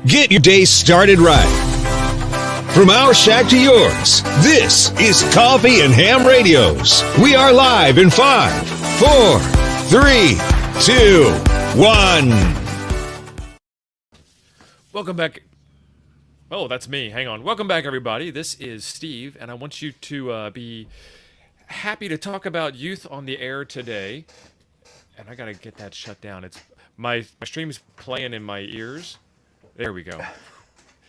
Get your day started right. From our shack to yours, this is Coffee and Ham Radios. We are live in 5, 4, 3, 2, 1. Welcome back. Oh, that's me. Hang on. Welcome back, everybody. This is Steve, and I want you to be happy to talk about youth on the air today. And I got to get that shut down. It's my stream's playing in my ears. There we go.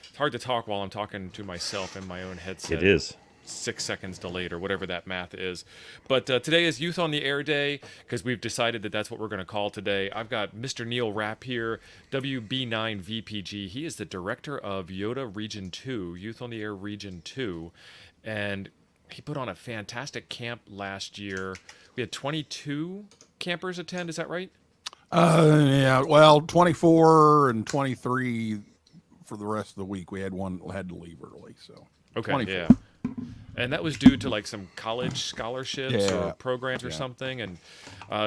It's hard to talk while I'm talking to myself in my own headset. It is. 6 seconds delayed or whatever that math is. But today is Youth on the Air Day because we've decided that that's what we're going to call today. I've got Mr. Neil Rapp here, WB9VPG. He is the director of YOTA Region 2, Youth on the Air Region 2. And he put on a fantastic camp last year. We had 22 campers attend, is that right? Yeah, well, 24 and 23 for the rest of the week. We had one had to leave early, so. Okay, 24. yeah. And that was due to like some college scholarships or programs or something. And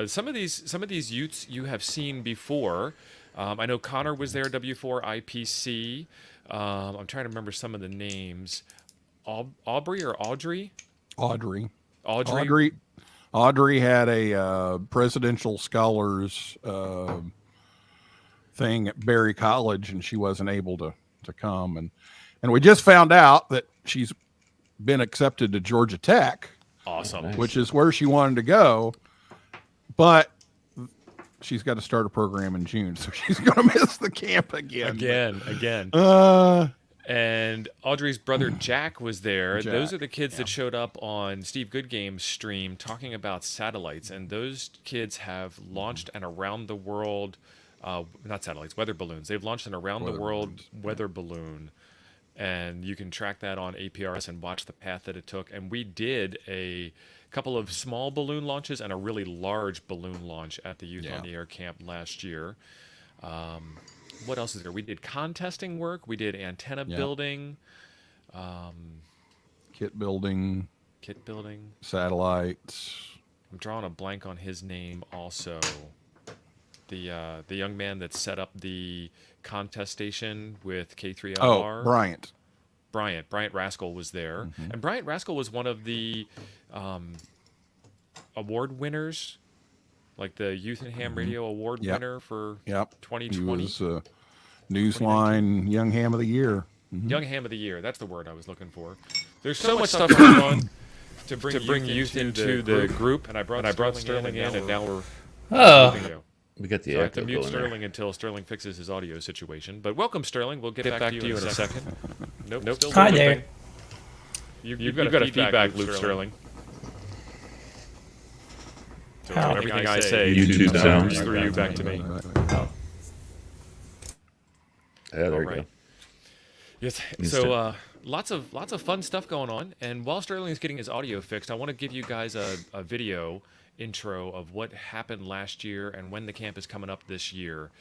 some of these youths you have seen before. I know Connor was there, W4IPC. I'm trying to remember some of the names. Aubrey or Audrey? Audrey had a presidential scholars thing at Berry College, and she wasn't able to come. And we just found out that she's been accepted to Georgia Tech. Awesome. Which is where she wanted to go. But she's got to start a program in June, so she's going to miss the camp again. And Audrey's brother Jack was there. Jack, those are the kids that showed up on Steve Goodgame's stream talking about satellites. And those kids have launched an around-the-world, not satellites, weather balloons. They've launched an around-the-world weather balloon. And you can track that on APRS and watch the path that it took. And we did a couple of small balloon launches and a really large balloon launch at the Youth on the Air camp last year. What else is there? We did contesting work. We did antenna building. Kit building. Satellites. I'm drawing a blank on his name also. The young man that set up the contest station with K3LR. Oh, Bryant. Bryant Rascal was there. Mm-hmm. And Bryant Rascal was one of the award winners, like the Youth and Ham Radio Award winner for 2020. He was Newsline Young Ham of the Year. Mm-hmm. Young Ham of the Year, that's the word I was looking for. There's so much stuff going on to bring youth into the group. And I brought Sterling in, and now we're... We got the I have to mute Sterling until Sterling fixes his audio situation. But welcome, Sterling. We'll get back to you in a second. Nope. Still Hi there. You've got a feedback loop, Sterling. So everything I say, YouTube sounds through you back to me. Yeah, there you go. Yes. So lots of fun stuff going on. And while Sterling is getting his audio fixed, I want to give you guys a video intro of what happened last year and when the camp is coming up this year,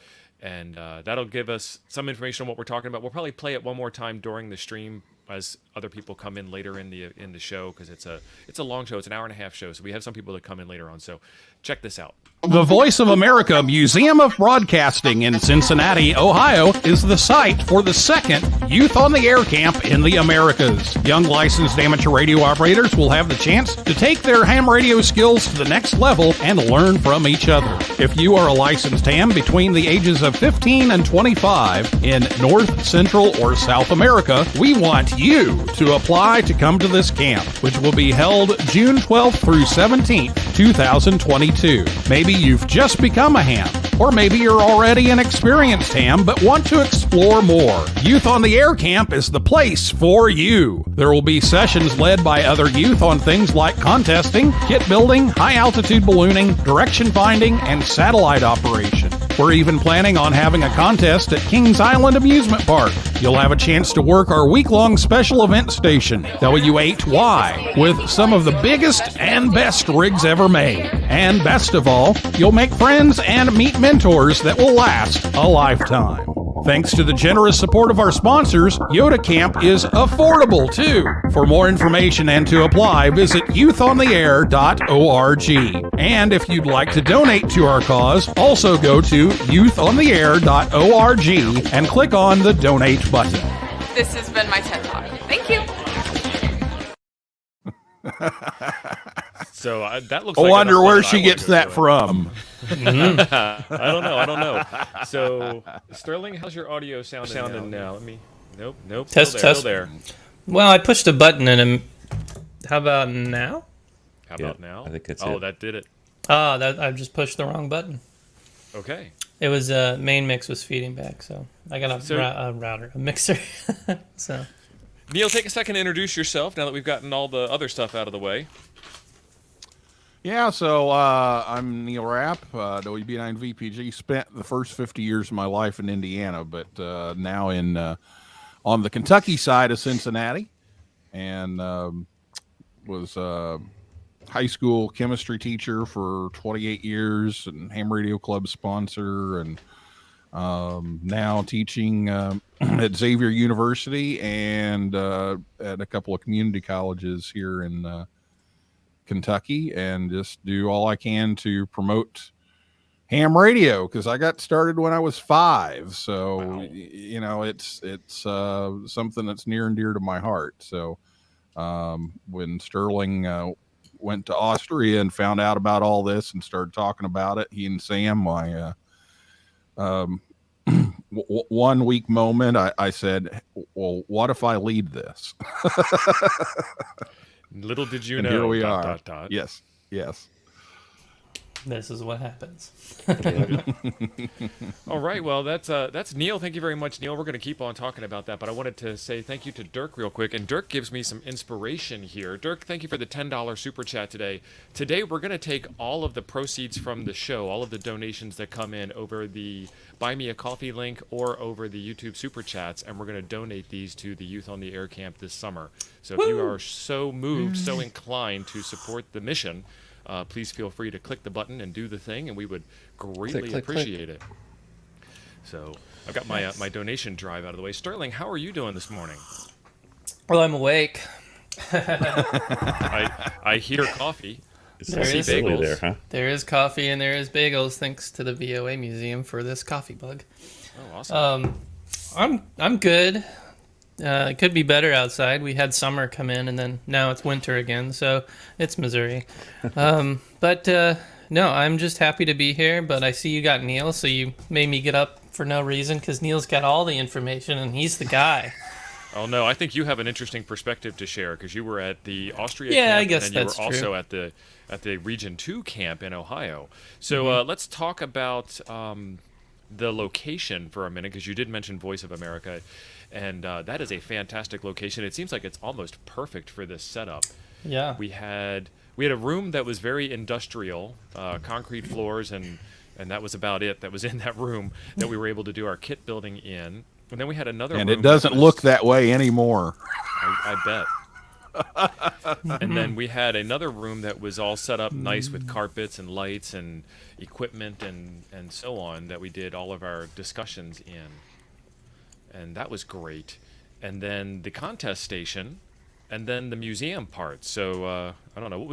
and that'll give us some information on what we're talking about. We'll probably play it one more time during the stream as other people come in later in the show, because it's a long show. It's an 1.5-hour show, so we have some people that come in later on. So check this out. The Voice of America Museum of Broadcasting in Cincinnati, Ohio, is the site for the second Youth on the Air Camp in the Americas. Young licensed amateur radio operators will have the chance to take their ham radio skills to the next level and learn from each other. If you are a licensed ham between the ages of 15 and 25 in North, Central, or South America, we want you to apply to come to this camp, which will be held June 12th through 17th, 2022. Maybe you've just become a ham, or maybe you're already an experienced ham but want to explore more. Youth on the Air Camp is the place for you. There will be sessions led by other youth on things like contesting, kit building, high-altitude ballooning, direction finding, and satellite operation. We're even planning on having a contest at Kings Island Amusement Park. You'll have a chance to work our week-long special event station, W8Y, with some of the biggest and best rigs ever made. And best of all, you'll make friends and meet mentors that will last a lifetime. Thanks to the generous support of our sponsors, YOTA Camp is affordable too. For more information and to apply, visit youthontheair.org. And if you'd like to donate to our cause, also go to youthontheair.org and click on the donate button. This has been my TED Talk. Thank you. So that looks. I like wonder enough where fun she I gets wanna go that to. from. I don't know. So Sterling, how's your audio sounding now? Let me. Nope. Test. Still there. Well, I pushed a button and how about now? How about now? I think that's Oh, it. that did it. Oh, I just pushed the wrong button. Okay. It was main mix was feeding back, so I got a mixer. So Neil, take a second to introduce yourself now that we've gotten all the other stuff out of the way. Yeah, so I'm Neil Rapp, WB9 VPG. Spent the first 50 years of my life in Indiana, but now on the Kentucky side of Cincinnati, and was high school chemistry teacher for 28 years and Ham Radio Club sponsor, and now teaching at Xavier University and at a couple of community colleges here in Kentucky, and just do all I can to promote ham radio because I got started when I was 5. So, Wow. You know, it's something that's near and dear to my heart. So when Sterling went to Austria and found out about all this and started talking about it, he and Sam, my 1 week moment, I said, well, what if I lead this? Little did you And know. here we dot, are. dot, dot. Yes. this is what happens. All right. Well, that's Neil. Thank you very much, Neil. We're going to keep on talking about that, but I wanted to say thank you to Dirk real quick. And Dirk gives me some inspiration here. Dirk, thank you for the $10 super chat today. Today, we're going to take all of the proceeds from the show, all of the donations that come in over the Buy Me a Coffee link or over the YouTube super chats, and we're going to donate these to the Youth on the Air camp this summer. So if you are so moved, so inclined to support the mission, please feel free to click the button and do the thing, and we would greatly click, appreciate it. So I've got my donation drive out of the way. Sterling, how are you doing this morning? Well, I'm awake. I hear coffee. There I see is Bailey bagels. there, huh? There is coffee and there is bagels. Thanks to the VOA Museum for this coffee bug. Oh, awesome. I'm good. It could be better outside. We had summer come in, and then now it's winter again, so it's Missouri. But no, I'm just happy to be here. But I see you got Neil, so you made me get up for no reason because Neil's got all the information, and he's the guy. Oh no, I think you have an interesting perspective to share because you were at the Austria Yeah, camp, I guess and then you that's were also true. at the Region 2 camp in Ohio. So let's talk about the location for a minute because you did mention Voice of America, and that is a fantastic location. It seems like it's almost perfect for this setup. Yeah. We had a room that was very industrial, concrete floors, and that was about it that was in that room that we were able to do our kit building in. And then we had another And room it doesn't that was- look that way anymore. I bet. And then we had another room that was all set up nice with carpets and lights and equipment and so on that we did all of our discussions in. And that was great. And then the contest station, and then the museum part. So I don't know, what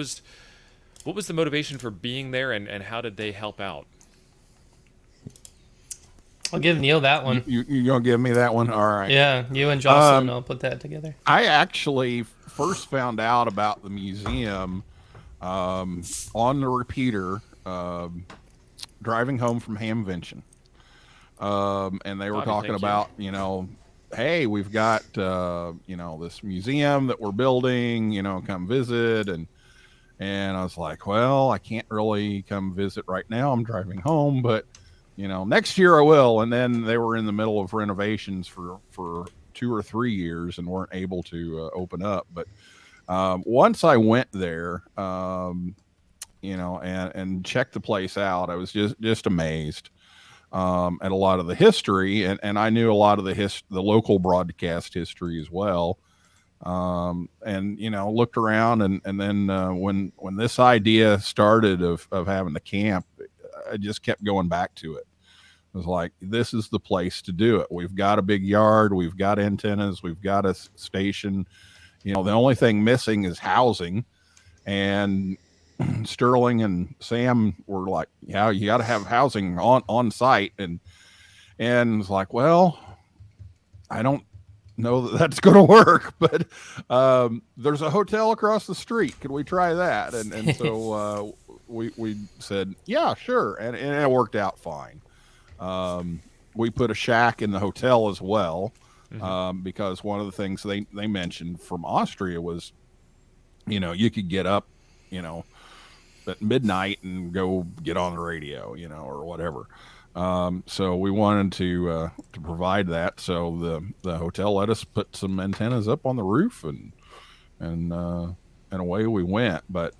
was the motivation for being there, and how did they help out? I'll give Neil that one. You gonna give me that one? All right. Yeah, you and Jocelyn, I'll put that together. I actually first found out about the museum on the repeater driving home from Hamvention. And they were Bobby, talking thank you. about, hey, we've got, this museum that we're building, come visit. And I was like, well, I can't really come visit right now. I'm driving home, but next year I will. And then they were in the middle of renovations for 2 or 3 years and weren't able to open up. But once I went there, and checked the place out, I was just amazed at a lot of the history. And I knew a lot of the local broadcast history as well. Looked around and then when this idea started of having the camp, I just kept going back to it. was like, this is the place to do it. We've got a big yard, we've got antennas, we've got a station. The only thing missing is housing. And Sterling and Sam were like, yeah, you got to have housing on site. And it's like, well, I don't know that's going to work, but there's a hotel across the street. Could we try that? And so we said, yeah, sure. And it worked out fine. We put a shack in the hotel as well, because one of the things they mentioned from Austria was, you could get up, at midnight and go get on the radio, or whatever. So we wanted to provide that. So the hotel let us put some antennas up on the roof, and away we went. But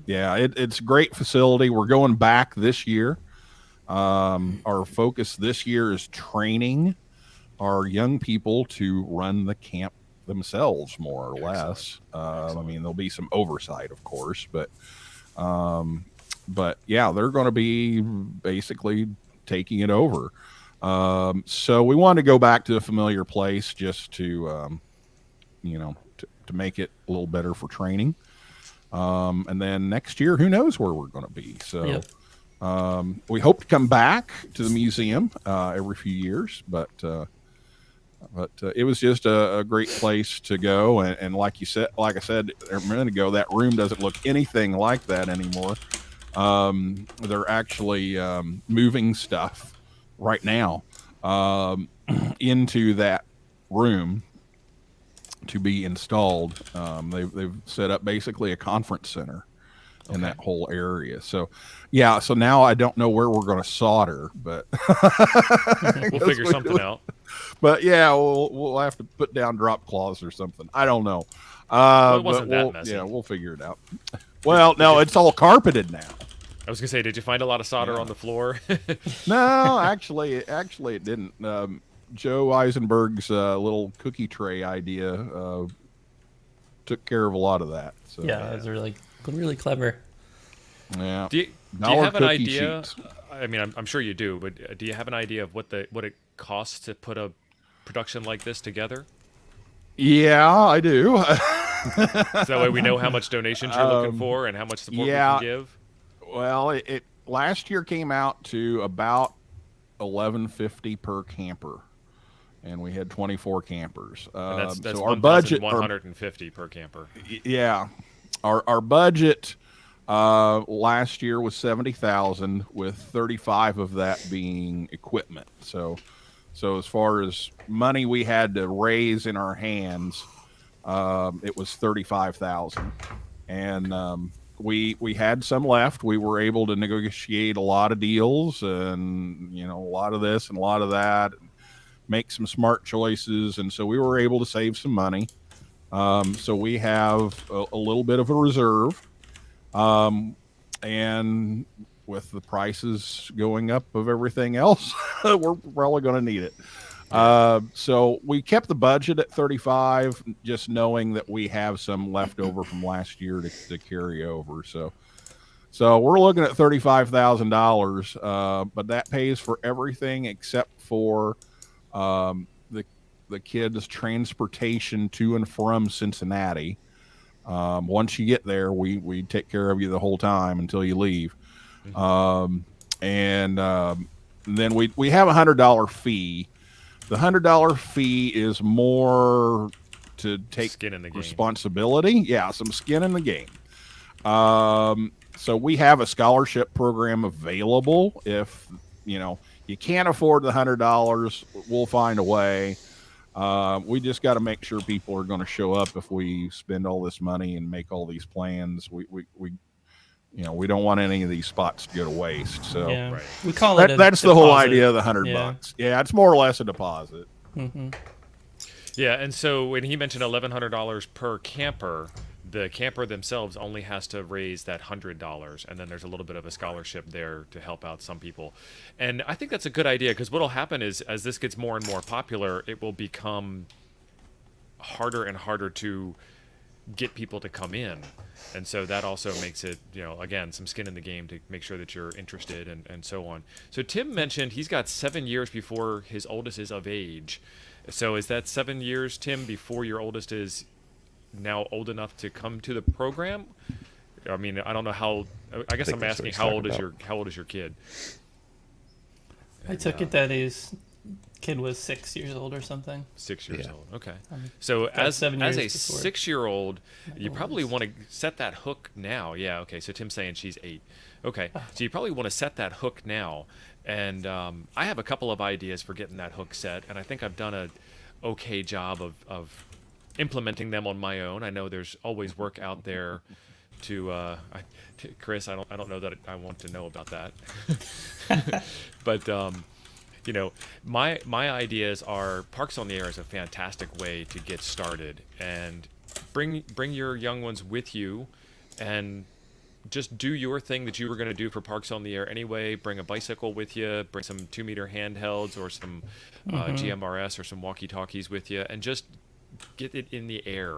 yeah, it's a great facility. We're going back this year. Our focus this year is training our young people to run the camp themselves, more or less. I mean, there'll be some oversight, of course, but yeah, they're going to be basically taking it over. So we wanted to go back to a familiar place just to make it a little better for training. And then next year, who knows where we're going to be. So Yep. We hope to come back to the museum every few years, but it was just a great place to go. And like I said a minute ago, that room doesn't look anything like that anymore. They're actually moving stuff right now into that room to be installed. They've set up basically a conference center in that whole area. So yeah, so now I don't know where we're going to solder, but We'll figure something out. But yeah, we'll have to put down drop cloths or something. I don't know. It wasn't that messy. Yeah, we'll figure it out. Well, no, it's all carpeted now. I was gonna say, did you find a lot of solder on the floor? No, actually, it didn't. Joe Eisenberg's little cookie tray idea took care of a lot of that. So Yeah, it was really clever. yeah. Do you Dollar have an cookie idea? sheets. I mean, I'm sure you do, but do you have an idea of what it costs to put a production like this together? Yeah, I do. So that way we know how much donations you're looking for and how much support we can give. Well, it last year came out to about $11.50 per camper, and we had 24 campers. And that's so our budget, 150 per camper. yeah, our budget last year was 70,000, with 35 of that being equipment. So as far as money we had to raise in our hands, it was 35,000, and we had some left. We were able to negotiate a lot of deals, and a lot of this and a lot of that, and make some smart choices, and so we were able to save some money. So we have a little bit of a reserve, and with the prices going up of everything else, we're probably going to need it. So we kept the budget at 35, just knowing that we have some left over from last year to carry over. So we're looking at $35,000, but that pays for everything except for the kids' transportation to and from Cincinnati. Once you get there, we take care of you the whole time until you leave. And then we have $100 fee. The $100 fee is more to take Skin in the game. responsibility. Yeah, some skin in the game. So we have a scholarship program available. If you can't afford the $100, we'll find a way. We just got to make sure people are going to show up if we spend all this money and make all these plans. We don't want any of these spots to go to waste. So Yeah, Right. we call it. that's the whole idea of the $100. Yeah. Yeah, it's more or less a deposit. Yeah, and so when he mentioned $1,100 per camper, the camper themselves only has to raise that $100, and then there's a little bit of a scholarship there to help out some people. And I think that's a good idea, because what'll happen is, as this gets more and more popular, it will become harder and harder to get people to come in. And so that also makes it, again, some skin in the game to make sure that you're interested and so on. So Tim mentioned he's got 7 years before his oldest is of age. So is that 7 years, Tim, before your oldest is now old enough to come to the program? I mean, I don't know how. I guess I'm asking how old is your kid? I took it that his kid was 6 years old or something. 6 years old. Okay. So as a 6-year-old, you probably want to set that hook now. Yeah. Okay. So Tim's saying she's 8. Okay. So you probably want to set that hook now. And I have a couple of ideas for getting that hook set, and I think I've done a okay job of implementing them on my own. I know there's always work out there to Chris. I don't know that I want to know about that, but my ideas are Parks on the Air is a fantastic way to get started, and bring your young ones with you, and just do your thing that you were going to do for Parks on the Air anyway. Bring a bicycle with you, bring some 2-meter handhelds or some GMRS or some walkie-talkies with you, and just get it in the air.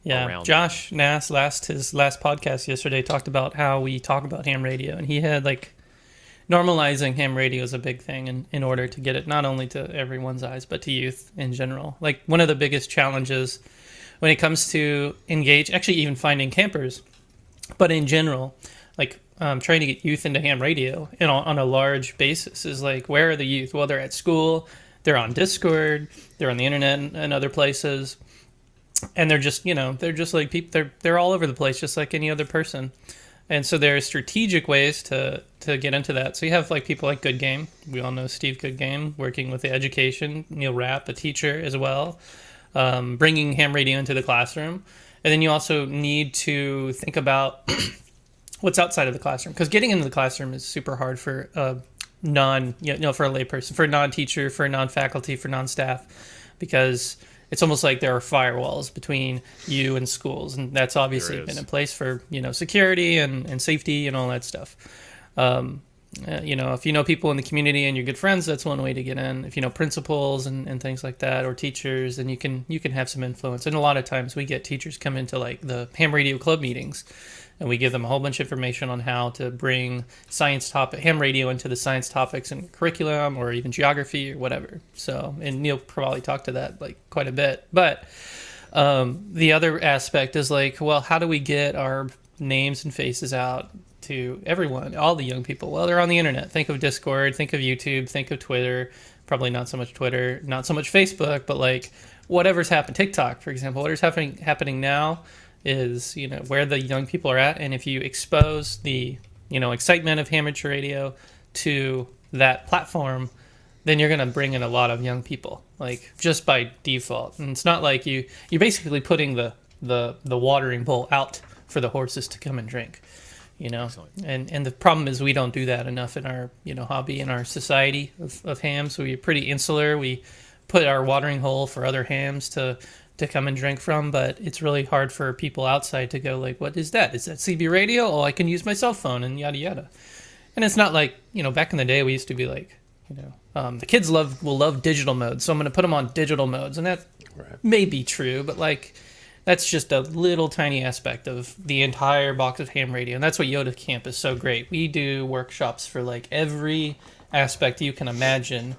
Yeah, Josh Nass his last podcast yesterday talked about how we talk about ham radio, and he had normalizing ham radio is a big thing in order to get it not only to everyone's eyes but to youth in general. Like, one of the biggest challenges when it comes to actually even finding campers, but in general, trying to get youth into ham radio on a large basis is where are the youth? Well, they're at school, they're on Discord, they're on the internet and other places. And they're just, people, they're all over the place, just like any other person. And so there are strategic ways to get into that. So you have people like Good Game. We all know Steve Good Game, working with the education. Neil Rapp, a teacher as well, bringing ham radio into the classroom. And then you also need to think about what's outside of the classroom, because getting into the classroom is super hard for for a layperson, for a non-teacher, for a non-faculty, for non-staff, because it's almost like there are firewalls between you and schools, and that's obviously been in place for security and safety and all that stuff. If you know people in the community and you're good friends, that's one way to get in. If you know principals and things like that, or teachers, then you can have some influence. And a lot of times we get teachers come into the ham radio club meetings, and we give them a whole bunch of information on how to bring ham radio into the science topics and curriculum, or even geography or whatever. So, and Neil probably talked to that quite a bit. But the other aspect is how do we get our names and faces out to everyone, all the young people? Well, they're on the internet. Think of Discord, think of YouTube, think of Twitter. Probably not so much Twitter, not so much Facebook, but whatever's happened. TikTok, for example, whatever's happening now is where the young people are at. And if you expose the excitement of amateur radio to that platform, then you're going to bring in a lot of young people, just by default. And it's not you're basically putting the watering bowl out for the horses to come and drink. And the problem is we don't do that enough in our hobby, in our society of hams. We're pretty insular. We put our watering hole for other hams to come and drink from, but it's really hard for people outside to go what is that? Is that CB radio? Oh, I can use my cell phone and yada yada. And it's not back in the day we used to be the kids will love digital modes, so I'm going to put them on digital modes, and that may be true, but that's just a little tiny aspect of the entire box of ham radio, and that's what YOTA Camp is so great. We do workshops for every aspect you can imagine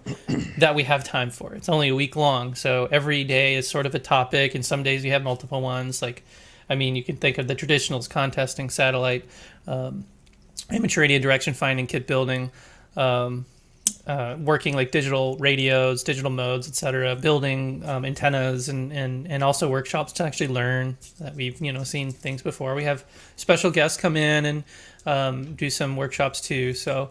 that we have time for. It's only a week long, so every day is sort of a topic, and some days you have multiple ones. You can think of the traditionals: contesting, satellite, amateur radio direction finding, kit building, working digital radios, digital modes, etc., building antennas, and also workshops to actually learn that we've seen things before. We have special guests come in and do some workshops too. So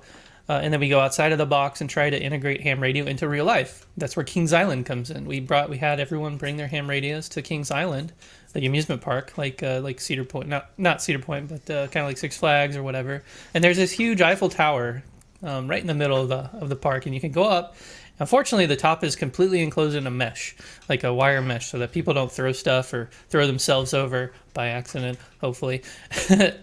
and then we go outside of the box and try to integrate ham radio into real life. That's where Kings Island comes in. We had everyone bring their ham radios to Kings Island, the amusement park, like Cedar Point, not Cedar Point, but kind of like Six Flags or whatever. And there's this huge Eiffel Tower right in the middle of the park, and you can go up. Unfortunately, the top is completely enclosed in a mesh, like a wire mesh, so that people don't throw stuff or throw themselves over by accident, hopefully,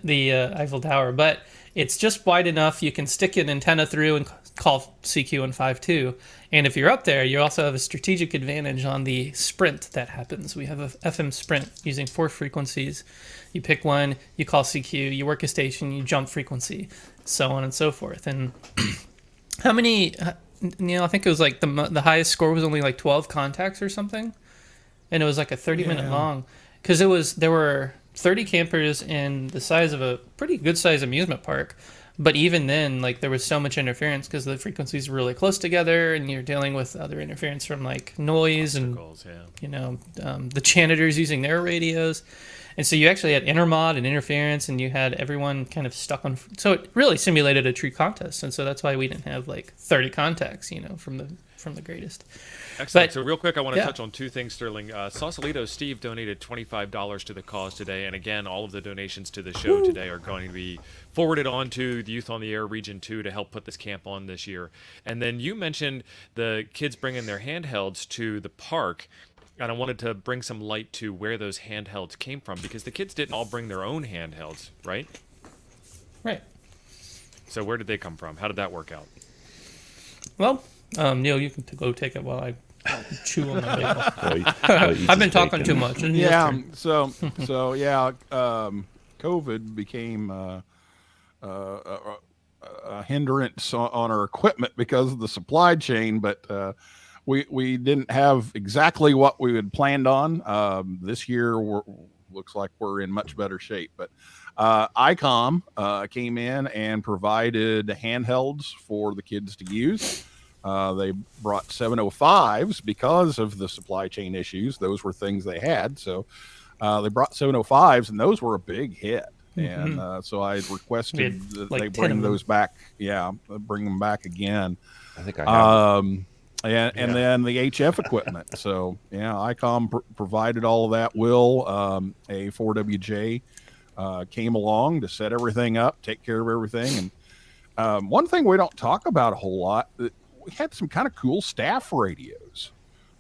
the Eiffel Tower. But it's just wide enough. You can stick an antenna through and call CQ in 5.2. And if you're up there, you also have a strategic advantage on the sprint that happens. We have a FM sprint using 4 frequencies. You pick one, you call CQ, you work a station, you jump frequency, so on and so forth. And how many, I think it was like the highest score was only like 12 contacts or something. And it was like a 30-minute long. Because there were 30 campers in the size of a pretty good size amusement park. But even then, like, there was so much interference because the frequencies were really close together, and you're dealing with other interference from like noise and the janitors using their radios, and so you actually had intermod and interference, and you had everyone kind of stuck on. So it really simulated a true contest, and so that's why we didn't have like 30 contacts, from the greatest. Excellent. So real quick, I want to touch on 2 things, Sterling. Sausalito Steve donated $25 to the cause today, and again, all of the donations to the show today are going to be forwarded on to the Youth on the Air Region 2 to help put this camp on this year. And then you mentioned the kids bringing their handhelds to the park, and I wanted to bring some light to where those handhelds came from, because the kids didn't all bring their own handhelds, right? Right. So where did they come from? How did that work out? Well, Neil, you can go take it while I chew on my bagel. I've been talking too much. COVID became a hindrance on our equipment because of the supply chain, but we didn't have exactly what we had planned on. This year looks like we're in much better shape, but ICOM came in and provided handhelds for the kids to use. They brought 705s because of the supply chain issues. Those were things they had. So they brought 705s, and those were a big hit. Mm-hmm. And so I requested that they bring those back. Yeah, bring them back again. I think I have. And then the HF equipment. So, ICOM provided all of that. Will, a 4WJ, came along to set everything up, take care of everything. And one thing we don't talk about a whole lot, we had some kind of cool staff radios.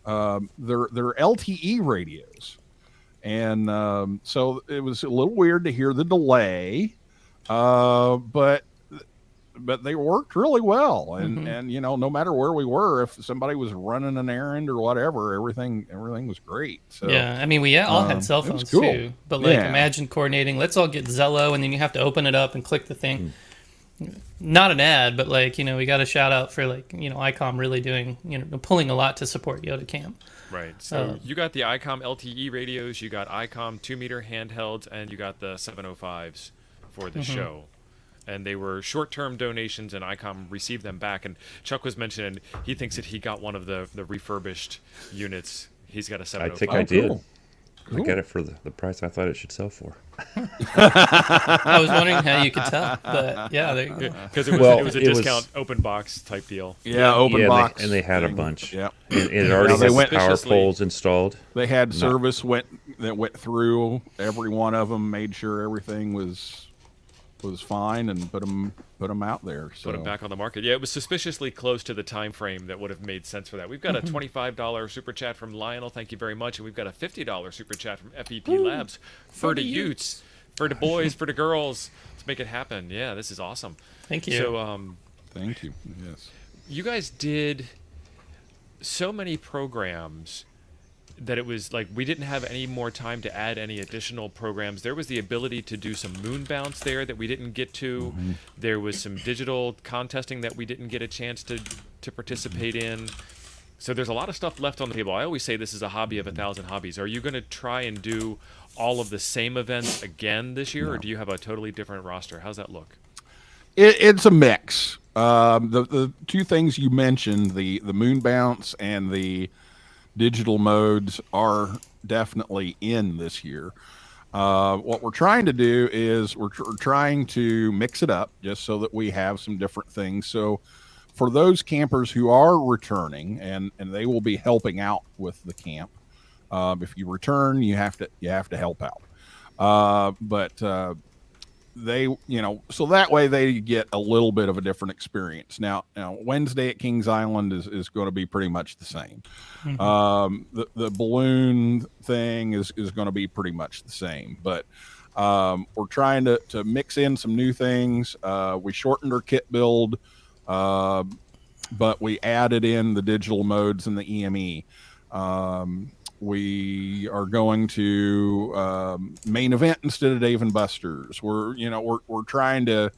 They're LTE radios. And so it was a little weird to hear the delay, but they worked really well. And no matter where we were, if somebody was running an errand or whatever, everything was great. So yeah, I mean, we all had cell phones too, but imagine coordinating. Let's all get Zello, and then you have to open it up and click the thing. Not an ad, but we got a shout out for ICOM really doing, pulling a lot to support YOTA Camp. Right. So you got the ICOM LTE radios, you got ICOM 2-meter handhelds, and you got the 705s for the show. And they were short-term donations, and ICOM received them back. And Chuck was mentioning he thinks that he got one of the refurbished units. He's got a 705. I think I did. Cool. I got it for the price I thought it should sell for. I was wondering how you could tell, but yeah, because it was a discount open box type deal. Yeah, open box, and they had a bunch. Yeah, and it already had power poles installed. They had service that went through every one of them, made sure everything was fine, and put them out there. So. Put them back on the market. Yeah, it was suspiciously close to the time frame that would have made sense for that. We've got a $25 super chat from Lionel. Thank you very much. And we've got a $50 super chat from FEP Labs for the youths, for the boys, for the girls. Let's make it happen. Yeah, this is awesome. Thank you. So, thank you. Yes. You guys did so many programs that it was like we didn't have any more time to add any additional programs. There was the ability to do some moon bounce there that we didn't get to. There was some digital contesting that we didn't get a chance to participate in. So there's a lot of stuff left on the table. I always say this is a hobby of 1,000 hobbies. Are you going to try and do all of the same events again this year, or do you have a totally different roster? How's that look? It's a mix. The 2 things you mentioned, the moon bounce and the digital modes, are definitely in this year. What we're trying to do is we're trying to mix it up just so that we have some different things. So for those campers who are returning, and they will be helping out with the camp, if you return, you have to help out. But they, so that way they get a little bit of a different experience. Now Wednesday at Kings Island is going to be pretty much the same. The balloon thing is going to be pretty much the same, but we're trying to mix in some new things. We shortened our kit build but we added in the digital modes and the EME. We are going to main event instead of Dave and Buster's. We're trying to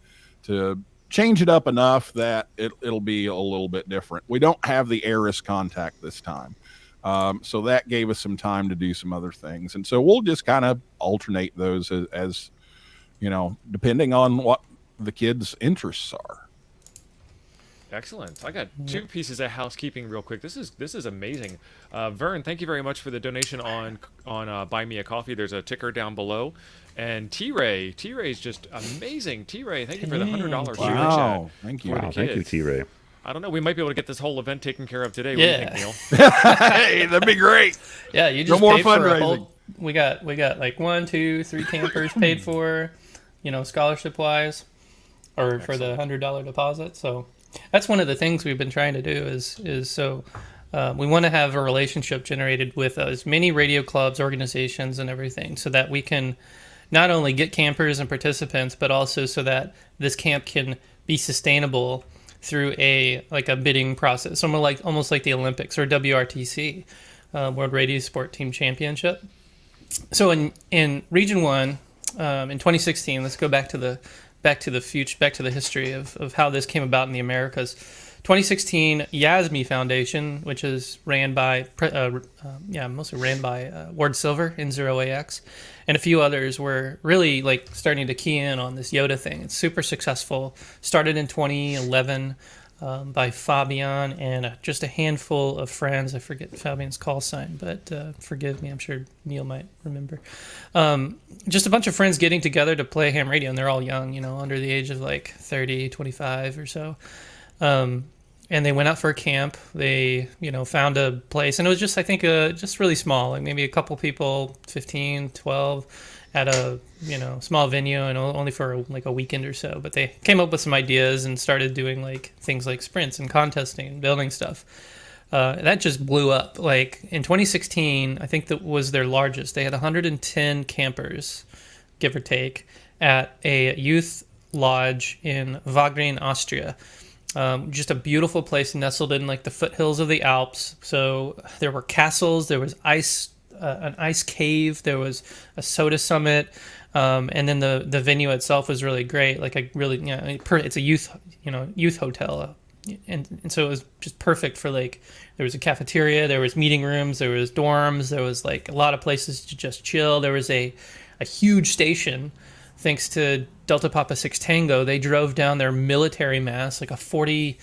change it up enough that it'll be a little bit different. We don't have the Eris contact this time. So that gave us some time to do some other things. And so we'll just kind of alternate those as depending on what the kids' interests are. Excellent. I got two pieces of housekeeping real quick. This is amazing. Vern, thank you very much for the donation on Buy Me a Coffee. There's a ticker down below. And T-Ray is just amazing. T-Ray, thank you for the $100 super chat. Thank you. Wow, thank you, T-Ray. I don't know. We might be able to get this whole event taken care of today. What do you think, Neil? Hey, that'd be great. Yeah, you just no more paid for a fundraising. whole. We got like 1, 2, 3 campers paid for, scholarship wise, or for the $100 deposit. So that's one of the things we've been trying to do is we want to have a relationship generated with as many radio clubs, organizations, and everything, so that we can not only get campers and participants, but also so that this camp can be sustainable through a bidding process, almost like the Olympics or WRTC, World Radio Sport Team Championship. So in Region 1, in 2016, let's go back to the future, back to the history of how this came about in the Americas. 2016, YASME Foundation, which is mostly ran by Ward Silver in 0AX, and a few others, were really starting to key in on this YOTA thing. It's super successful. Started in 2011 by Fabian and just a handful of friends. I forget Fabian's call sign, but forgive me. I'm sure Neil might remember. Just a bunch of friends getting together to play ham radio, and they're all young, under the age of 30, 25 or so. And they went out for a camp. They, found a place, and it was just, I think, just really small, maybe a couple people, 15, 12, at a, small venue, and only for a weekend or so. But they came up with some ideas and started doing things like sprints and contesting and building stuff. That just blew up. In 2016, I think that was their largest. They had 110 campers, give or take, at a youth lodge in Wagrain, Austria. Just a beautiful place nestled in the foothills of the Alps. So there were castles, there was an ice cave, there was a soda summit, and then the venue itself was really great. It's a youth hotel, and so it was just perfect for there was a cafeteria, there was meeting rooms, there was dorms, there was a lot of places to just chill. There was a huge station. Thanks to Delta Papa 6 Tango, they drove down their military mast, a 30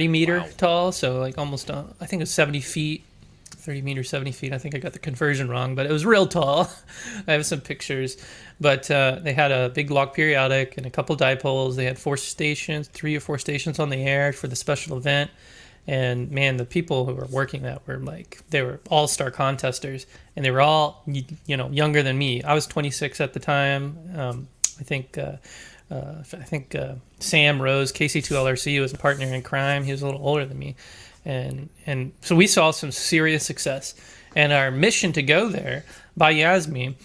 meter tall, so almost, I think it was 70 feet, 30 meters, 70 feet. I think I got the conversion wrong, but it was real tall. I have some pictures. But they had a big log periodic and a couple dipoles. They had 3 or 4 stations on the air for the special event. And man, the people who were working that were they were all-star contesters, and they were all, younger than me. I was 26 at the time. I think Sam Rose, KC2LRC, was a partner in crime. He was a little older than me. And so we saw some serious success. And our mission to go there by YASME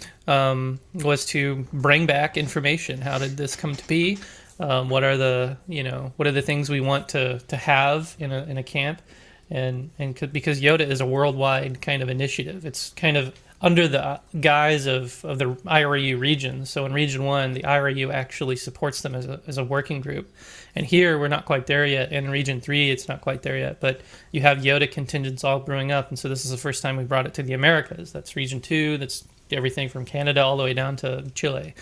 was to bring back information. How did this come to be? What are the things we want to have in a camp? And because YOTA is a worldwide kind of initiative, it's kind of under the guise of the IRU regions. So in Region 1, the IRU actually supports them as a working group. And here, we're not quite there yet. In Region 3, it's not quite there yet. But you have YOTA contingents all brewing up. And so this is the first time we brought it to the Americas. That's Region 2. That's everything from Canada all the way down to Chile,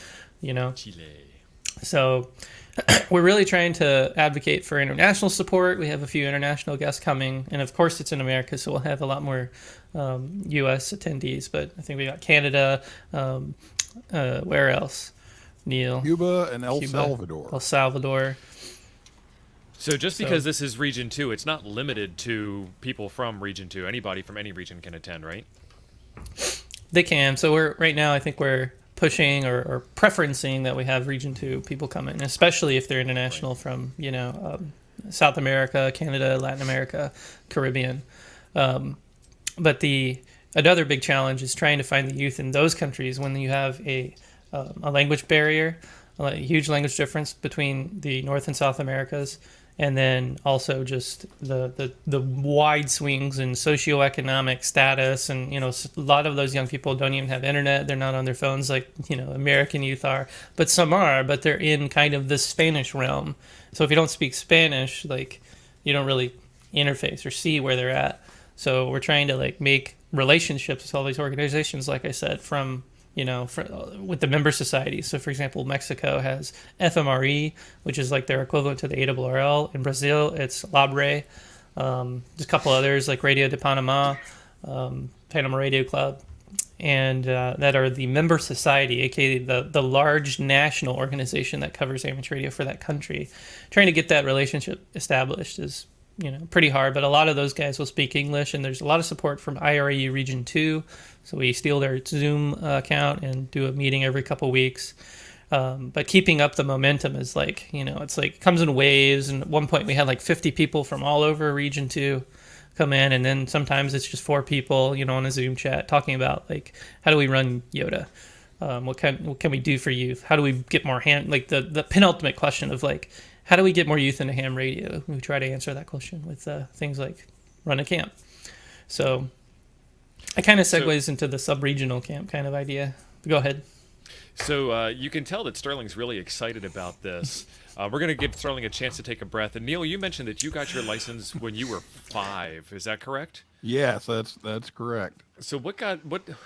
Chile. So we're really trying to advocate for international support. We have a few international guests coming. And, of course, it's in America, so we'll have a lot more U.S. attendees. But I think we got Canada. Where else, Neil? Cuba and El Salvador. El Salvador. So just because this is Region 2, it's not limited to people from Region 2. Anybody from any region can attend, right? They can. So right now, I think we're pushing or preferencing that we have Region 2 people coming, especially if they're international from, South America, Canada, Latin America, Caribbean. But another big challenge is trying to find the youth in those countries when you have a language barrier, a huge language difference between the North and South Americas. and then also just the wide swings in socioeconomic status. And a lot of those young people don't even have internet. They're not on their phones like American youth are, but some are, but they're in kind of the Spanish realm. So if you don't speak Spanish, like, you don't really interface or see where they're at. So we're trying to like make relationships with all these organizations, like I said, from with the member societies. So, for example, Mexico has FMRE, which is like their equivalent to the ARRL. In Brazil, it's Labre. There's a couple others like Radio de Panama, Panama Radio Club, and that are the member society, aka the large national organization that covers amateur radio for that country. Trying to get that relationship established is pretty hard, but a lot of those guys will speak English, and there's a lot of support from IRAU Region 2. So we steal their Zoom account and do a meeting every couple weeks. But keeping up the momentum is like, it's like comes in waves. And at one point we had like 50 people from all over Region 2 come in. And then sometimes it's just 4 people, on a Zoom chat talking about like, how do we run YOTA? What can we do for youth? How do we get more the penultimate question of like, how do we get more youth into ham radio? We try to answer that question with things like run a camp. So it kind of segues into the sub-regional camp kind of idea. Go ahead. So you can tell that Sterling's really excited about this. We're going to give Sterling a chance to take a breath. And Neil, you mentioned that you got your license when you were 5. Is that correct? Yes, that's correct. So what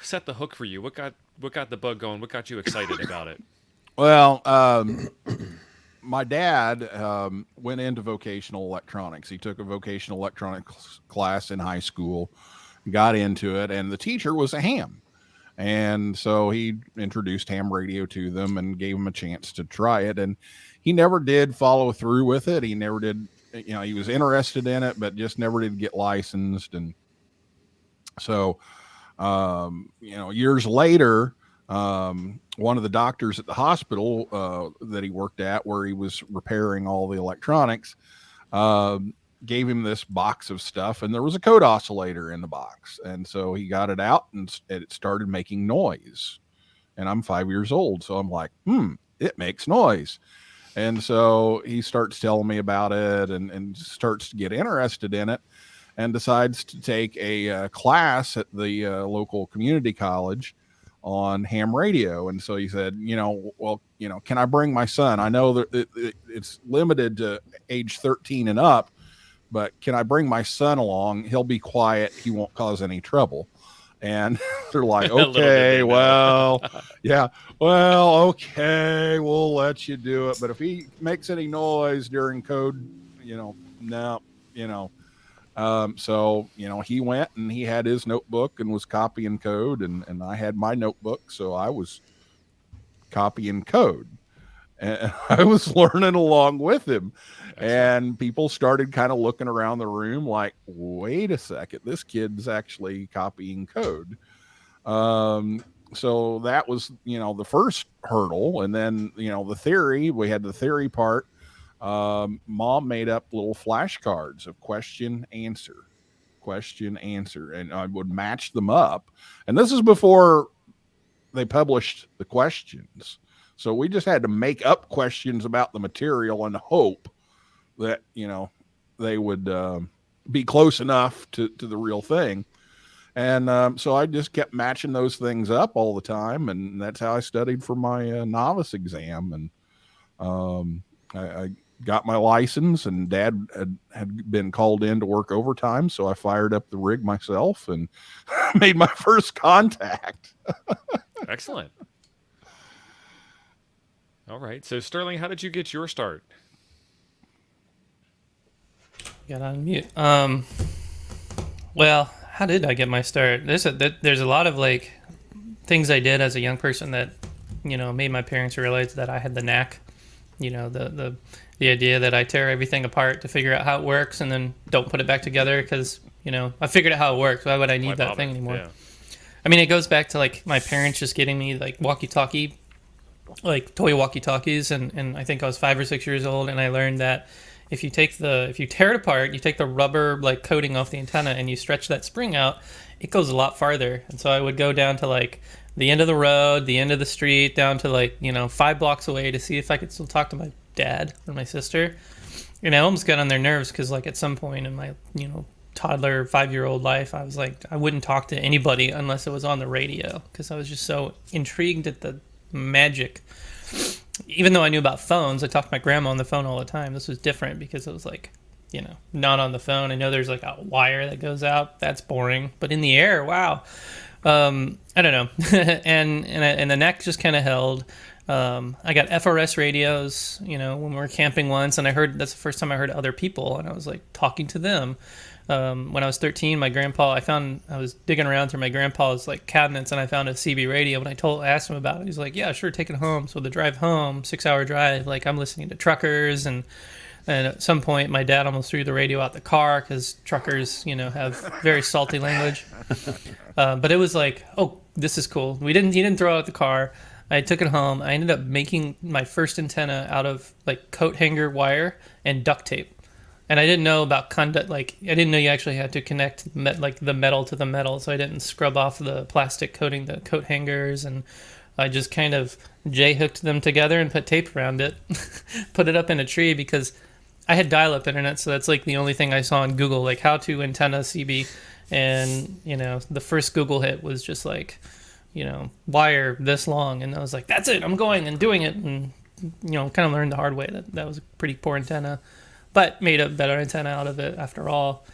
set the hook for you? What got the bug going? What got you excited about it? Well, my dad went into vocational electronics. He took a vocational electronics class in high school, got into it, and the teacher was a ham. And so he introduced ham radio to them and gave them a chance to try it. And he never did follow through with it. He never did, he was interested in it, but just never did get licensed. And so, years later, one of the doctors at the hospital that he worked at, where he was repairing all the electronics, gave him this box of stuff, and there was a code oscillator in the box. And so he got it out, and it started making noise. And I'm 5 years old, so I'm like, it makes noise. And so he starts telling me about it and starts to get interested in it, and decides to take a class at the local community college on ham radio. And so he said, can I bring my son? I know that it's limited to age 13 and up, but can I bring my son along? He'll be quiet. He won't cause any trouble. And they're like, okay, well, yeah, well, okay, we'll let you do it. But if he makes any noise during code, no. So, he went and he had his notebook and was copying code, and I had my notebook. So I was copying code, and I was learning along with him. Excellent. And people started kind of looking around the room like, wait a second, this kid's actually copying code. So that was, the first hurdle. And then, the theory, we had the theory part. Mom made up little flashcards of question, answer, and I would match them up. And this is before they published the questions. So we just had to make up questions about the material and hope that, they would be close enough to the real thing. And so I just kept matching those things up all the time. And that's how I studied for my novice exam. And I got my license, and Dad had been called in to work overtime. So I fired up the rig myself and made my first contact. Excellent. All right. So Sterling, how did you get your start? Got on mute. Well, how did I get my start? There's a lot of like things I did as a young person that, made my parents realize that I had the knack, the idea that I tear everything apart to figure out how it works and then don't put it back together because, I figured out how it works. Why would I need that thing anymore? Yeah. I mean, it goes back to like my parents just getting me like walkie-talkie, like toy walkie-talkies. And I think I was 5 or 6 years old, and I learned that if you tear it apart, you take the rubber like coating off the antenna and you stretch that spring out, it goes a lot farther. And so I would go down to like the end of the road, the end of the street, down to like, 5 blocks away to see if I could still talk to my dad or my sister. I almost got on their nerves because, like, at some point in my, toddler 5-year-old life, I was like, I wouldn't talk to anybody unless it was on the radio because I was just so intrigued at the magic. Even though I knew about phones, I talked to my grandma on the phone all the time. This was different because it was like, not on the phone. I know there's like a wire that goes out. That's boring. But in the air, wow. I don't know. and the neck just kind of held. I got FRS radios, when we were camping once, and that's the first time I heard other people, and I was like talking to them. When I was 13, my grandpa, I was digging around through my grandpa's like cabinets, and I found a CB radio. When I asked him about it, he's like, "Yeah, sure, take it home." So the drive home, 6-hour drive, like I'm listening to truckers, and at some point my dad almost threw the radio out the car because truckers, have very salty language. But it was like, oh, this is cool. He didn't throw it out the car. I took it home. I ended up making my first antenna out of like coat hanger wire and duct tape. And I didn't know about conduct. Like, I didn't know you actually had to connect the metal to the metal. So I didn't scrub off the plastic coating, the coat hangers. And I just kind of J-hooked them together and put tape around it, put it up in a tree because I had dial-up internet. So that's like the only thing I saw on Google, like how to antenna CB. And, the first Google hit was just like, wire this long. And I was like, that's it, I'm going and doing it. And, kind of learned the hard way that was a pretty poor antenna, but made a better antenna out of it after all.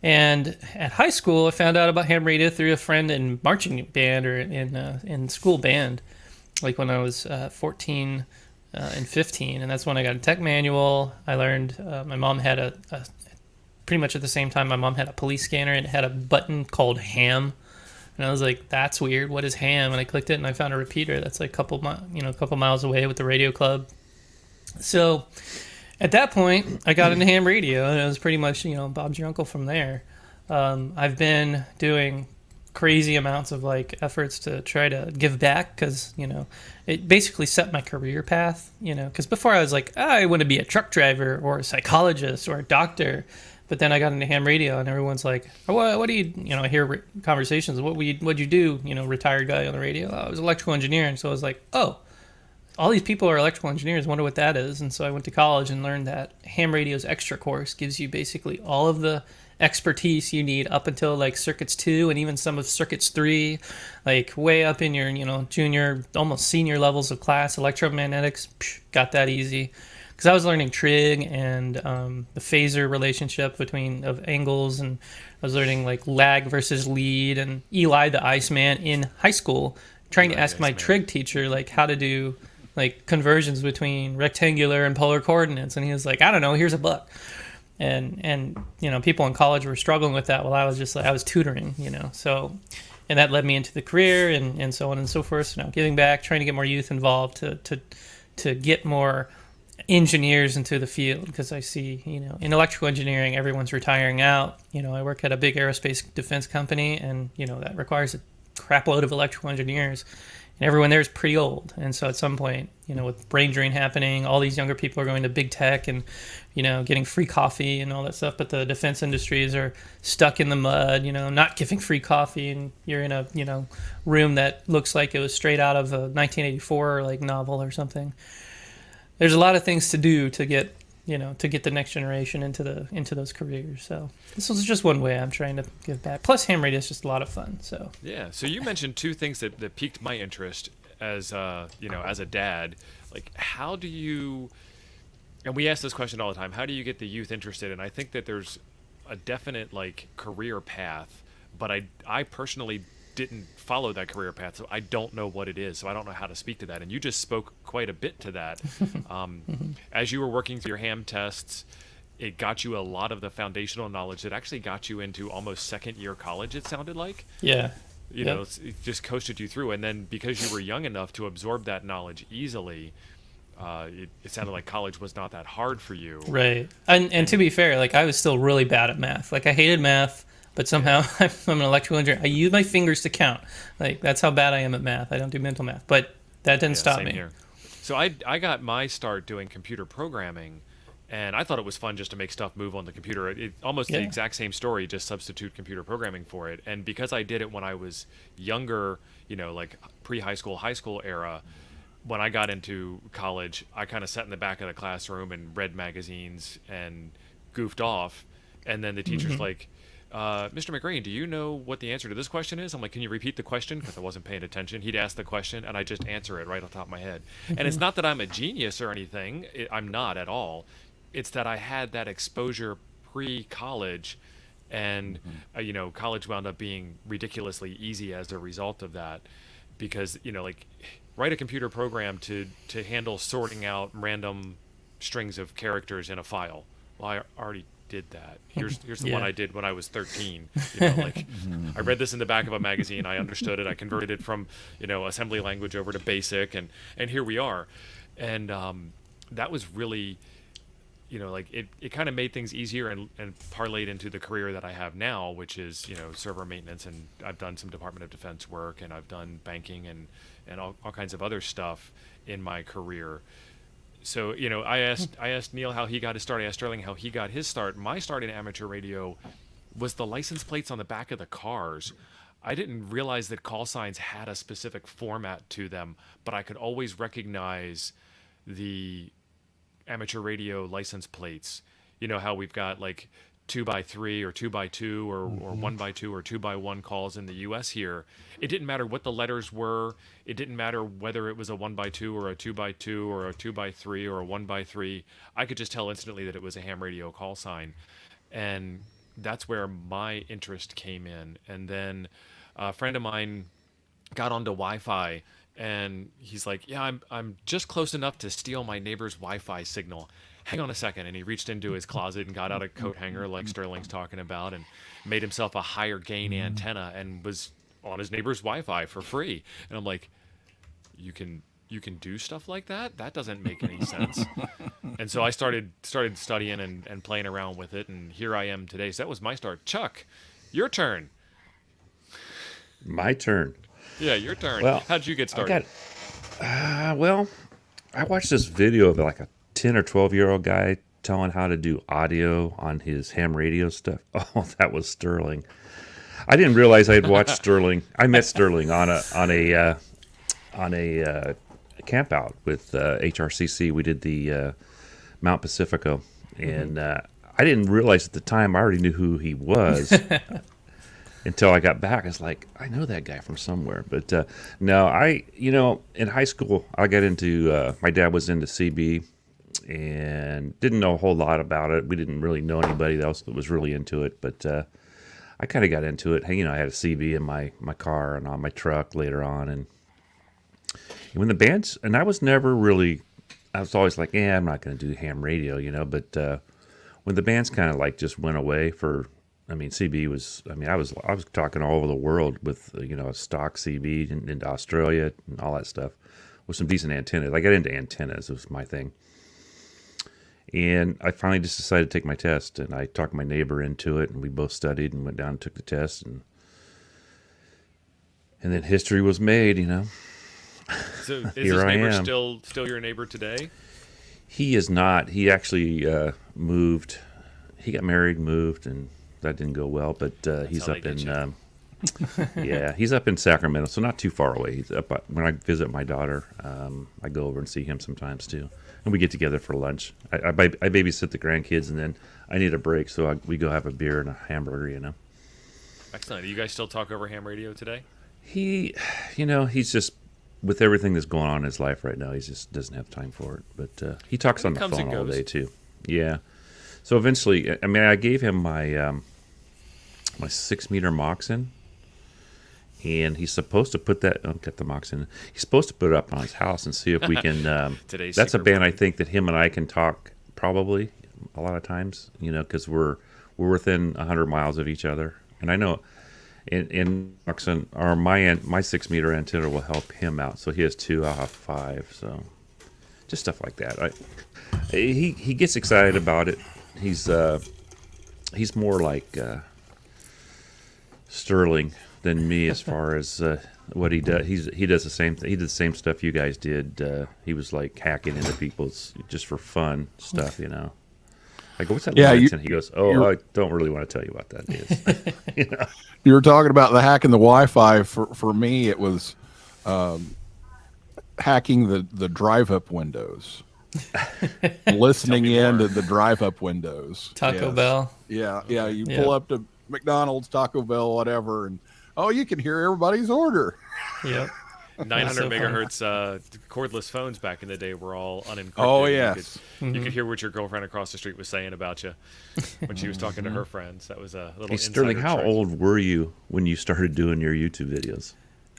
And at high school, I found out about ham radio through a friend in marching band or in school band, like when I was 14 and 15. And that's when I got a tech manual. I learned my mom had pretty much at the same time, my mom had a police scanner and it had a button called ham. And I was like, that's weird. What is ham? And I clicked it and I found a repeater that's like a couple miles away with the radio club. So at that point, I got into ham radio, and it was pretty much, Bob's your uncle from there. I've been doing crazy amounts of like efforts to try to give back because, it basically set my career path, because before I was like, I want to be a truck driver or a psychologist or a doctor. But then I got into ham radio, and everyone's like, what do you, I hear conversations, what'd you do, retired guy on the radio? Oh, I was an electrical engineer. And so I was like, oh, all these people are electrical engineers, wonder what that is. And so I went to college and learned that ham radio's extra course gives you basically all of the expertise you need up until like circuits 2 and even some of circuits 3, like way up in your, junior, almost senior levels of class. Electromagnetics, got that easy. Because I was learning trig and the phasor relationship of angles, and I was learning like lag versus lead, and Eli the Iceman in high school, trying to ask my trig teacher like how to do like conversions between rectangular and polar coordinates, and he was like, I don't know, here's a book. And people in college were struggling with that while I was just like, I was tutoring, so, and that led me into the career and so on and so forth. So now giving back, trying to get more youth involved to get more engineers into the field, because I see, in electrical engineering, everyone's retiring out. I work at a big aerospace defense company, and, that requires a crap load of electrical engineers, and everyone there is pretty old. And so at some point, with brain drain happening, all these younger people are going to big tech and, getting free coffee and all that stuff. But the defense industries are stuck in the mud, not giving free coffee. And you're in a, room that looks like it was straight out of a 1984 like novel or something. There's a lot of things to do to get the next generation into those careers. So this was just one way I'm trying to give back. Plus, ham radio is just a lot of fun. So yeah. So you mentioned two things that piqued my interest as as a dad. Like, how do you? And we ask this question all the time. How do you get the youth interested? And I think that there's a definite like career path, but I personally didn't follow that career path, so I don't know what it is, so I don't know how to speak to that. And you just spoke quite a bit to that. As you were working through your ham tests, it got you a lot of the foundational knowledge that actually got you into almost second year college, it sounded like. Yeah. It just coasted you through. And then because you were young enough to absorb that knowledge easily, it sounded like college was not that hard for you. Right. And to be fair, like I was still really bad at math. Like I hated math. But somehow I'm an electrical engineer. I use my fingers to count. Like that's how bad I am at math. I don't do mental math. But that didn't stop me. Here. So I got my start doing computer programming, and I thought it was fun just to make stuff move on the computer. It almost the exact same story, just substitute computer programming for it. And because I did it when I was younger, like pre-high school, high school era, when I got into college, I kind of sat in the back of the classroom and read magazines and goofed off. And then the teacher's like, Mr. McGreen, do you know what the answer to this question is? I'm like, can you repeat the question? Because I wasn't paying attention. He'd ask the question, and I just answer it right on top of my head. And it's not that I'm a genius or anything. I'm not at all. It's that I had that exposure pre-college, and college wound up being ridiculously easy as a result of that. Because like, write a computer program to handle sorting out random strings of characters in a file. Well, I already did that. Here's the one I did when I was 13. I read this in the back of a magazine. I understood it. I converted it from assembly language over to BASIC, and here we are. And that was really it kind of made things easier and parlayed into the career that I have now, which is server maintenance, and I've done some Department of Defense work, and I've done banking and all kinds of other stuff in my career. So I asked Neil how he got his start. I asked Sterling how he got his start. My start in amateur radio was the license plates on the back of the cars. I didn't realize that call signs had a specific format to them, but I could always recognize the amateur radio license plates. You know how we've got like 2x3 or 2x2 or 1x2 or 2x1 calls in the US here. It didn't matter what the letters were. It didn't matter whether it was a 1x2 or a 2x2 or a 2x3 or a 1x3. I could just tell instantly that it was a ham radio call sign. And that's where my interest came in. And then a friend of mine got onto Wi-Fi, and he's like, yeah, I'm just close enough to steal my neighbor's Wi-Fi signal. Hang on a second. And he reached into his closet and got out a coat hanger like Sterling's talking about, and made himself a higher gain antenna and was on his neighbor's Wi-Fi for free. And I'm like, you can do stuff like that? That doesn't make any sense. And so I started studying and playing around with it, and here I am today. So that was my start. Chuck, your turn. My turn. Yeah, your turn. Well, how'd you get started? I watched this video of like a 10 or 12-year-old guy telling how to do audio on his ham radio stuff. Oh, that was Sterling. I didn't realize I had watched Sterling. I met Sterling on a camp out with HRCC. We did the Mount Pacifico, and I didn't realize at the time I already knew who he was. Until I got back, I was like, I know that guy from somewhere. But no, in high school, I got into, my dad was into CB and didn't know a whole lot about it. We didn't really know anybody else that was really into it. But I kind of got into it. I had a CB in my car and on my truck later on. And when the bands, and I was always like, I'm not going to do ham radio, But when the bands kind of like just went away CB was, I was talking all over the world with, a stock CB into Australia and all that stuff with some decent antennas. I got into antennas, it was my thing. And I finally just decided to take my test, and I talked my neighbor into it, and we both studied and went down and took the test. And then history was made, So is Here this I neighbor am. still your neighbor today? He is not. He actually moved. He got married, moved, and that didn't go well, but he's how up they in get he's up in Sacramento, so not too far away. He's up when I visit my daughter. I go over and see him sometimes too, and we get together for lunch. I babysit the grandkids, and then I need a break, so we go have a beer and a hamburger. Excellent. Do you guys still talk over ham radio today? He he's just, with everything that's going on in his life right now, he just doesn't have time for it. But he talks on the comes and phone all goes. day too. Yeah. So eventually, I gave him my my 6-meter Moxon, and he's supposed to put that. Get the Moxon. He's supposed to put it up on his house and see if we can. Today's that's a secret band weapon. I think that him and I can talk probably a lot of times. Because we're within 100 miles of each other, and I know. In Moxon, or my 6-meter antenna will help him out. So he has 2, I'll have 5. So just stuff like that. He gets excited about it. He's more like Sterling than me as far as what he does. He does the same thing. He did the same stuff you guys did. He was like hacking into people's just for fun stuff, I go, what's that? Yeah, Linux? And he goes, I don't really want to tell you what that is. You were talking about the hacking the Wi-Fi. For me, it was hacking the drive-up windows, listening in to the drive-up windows. Taco Yes. Bell. Yeah. You Yeah. pull up to McDonald's, Taco Bell, whatever, and you can hear everybody's order. Yep. 900 so funny. megahertz cordless phones back in the day were all unencrypted. Oh, yes. You could hear what your girlfriend across the street was saying about you when she was talking to her friends. That was a little Hey, Sterling, insider how trick. old were you when you started doing your YouTube videos?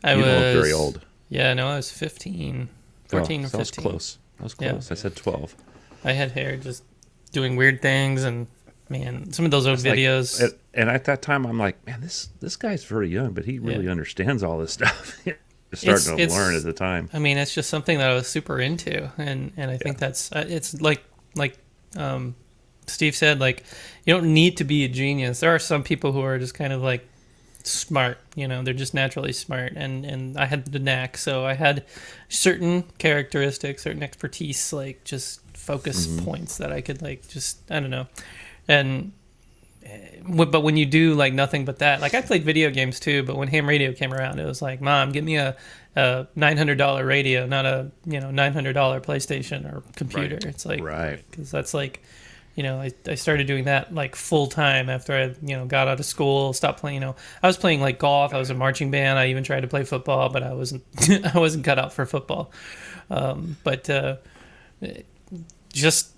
I You was don't look very old. Yeah, no, I was 15, 14 Oh, or so 15. I was close. I was close. I said 12. I had hair just doing weird things, and man, some of those old videos. And at that time, I'm like, man, this guy's very young, but he really understands all this stuff. Starting to learn at the time. I mean, it's just something that I was super into, and I think that's it's like Steve said, like, you don't need to be a genius. There are some people who are just kind of like smart, they're just naturally smart, and I had the knack, so I had certain characteristics, certain expertise, like just focus points that I could like just I don't know, and. But when you do like nothing but that, like I played video games too, but when ham radio came around, it was like, Mom, give me a $900 radio, not a $900 PlayStation or computer. Right. It's like, right, because that's like, I started doing that like full time after I got out of school, stopped playing. I was playing like golf. I was in marching band. I even tried to play football, but I wasn't I wasn't cut out for football. Just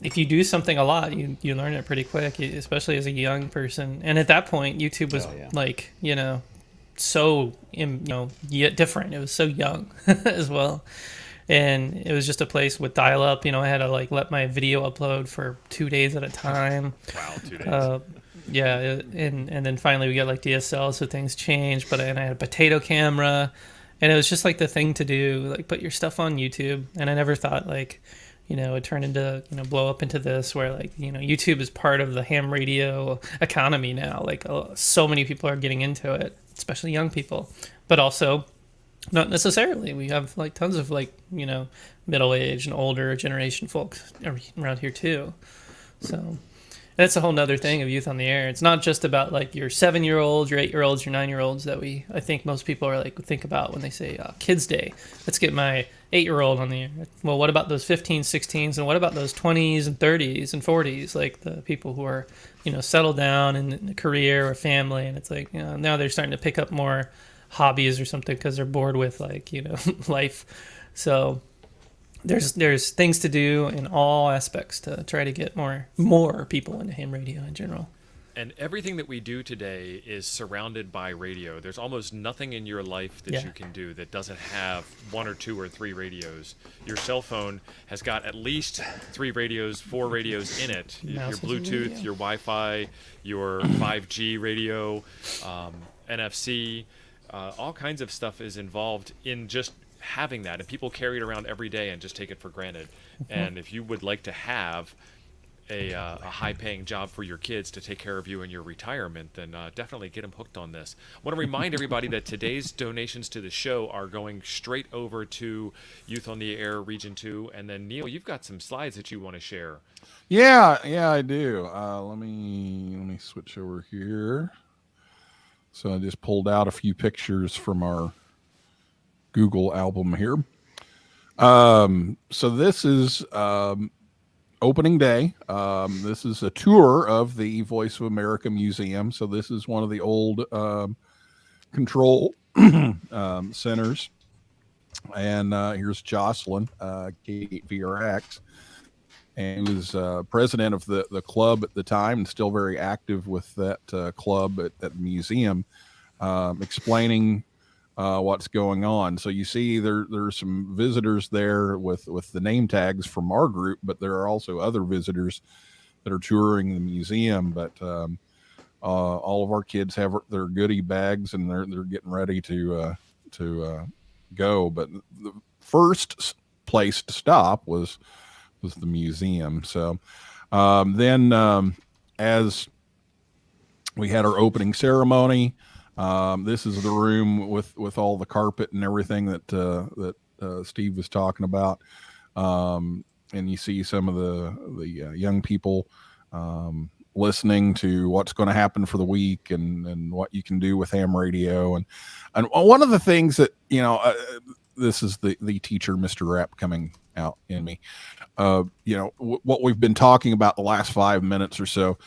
if you do something a lot, you learn it pretty quick, especially as a young person. And at that point, YouTube was like, so, different. It was so young as well. And it was just a place with dial up, I had to like let my video upload for 2 days at a time. Wow, 2 days. And then finally we got like DSL, so things changed, and I had a potato camera, and it was just like the thing to do, like put your stuff on YouTube. And I never thought like, it turned into, blow up into this where like, YouTube is part of the ham radio economy now. Like so many people are getting into it, especially young people, but also not necessarily. We have like tons of like, middle-aged and older generation folks around here too. So that's a whole nother thing of Youth on the Air. It's not just about like your 7-year-olds, your 8-year-olds, your 9-year-olds that I think most people are like think about when they say Kids Day. Let's get my 8-year-old on the air. Well, what about those 15s, 16s, and what about those 20s and 30s and 40s? Like the people who are, settled down in a career or family, and it's like, now they're starting to pick up more hobbies or something because they're bored with like, life. So there's things to do in all aspects to try to get more people into ham radio in general. And everything that we do today is surrounded by radio. There's almost nothing in your life that you can do that doesn't have 1 or 2 or 3 radios. Your cell phone has got at least 3 radios, 4 radios in it. Your Bluetooth, your Wi-Fi, your 5G radio, NFC, all kinds of stuff is involved in just having that. And people carry it around every day and just take it for granted. And if you would like to have a high-paying job for your kids to take care of you in your retirement, then definitely get them hooked on this. I want to remind everybody that today's donations to the show are going straight over to Youth on the Air Region 2. And then, Neil, you've got some slides that you want to share. Yeah, I do. Let me switch over here. So I just pulled out a few pictures from our Google album here. So this is opening day. This is a tour of the Voice of America Museum. So this is one of the old control centers. And here's Jocelyn, KVRX. And he was president of the club at the time and still very active with that club at the museum, explaining what's going on. So you see there's some visitors there with the name tags from our group, but there are also other visitors that are touring the museum. But all of our kids have their goodie bags and they're getting ready to go. But the first place to stop was the museum. So then as we had our opening ceremony, this is the room with all the carpet and everything that Steve was talking about. And you see some of the young people listening to what's going to happen for the week and what you can do with ham radio. And one of the things that, this is the teacher, Mr. Rapp, coming out in me. What we've been talking about the last 5 minutes or so,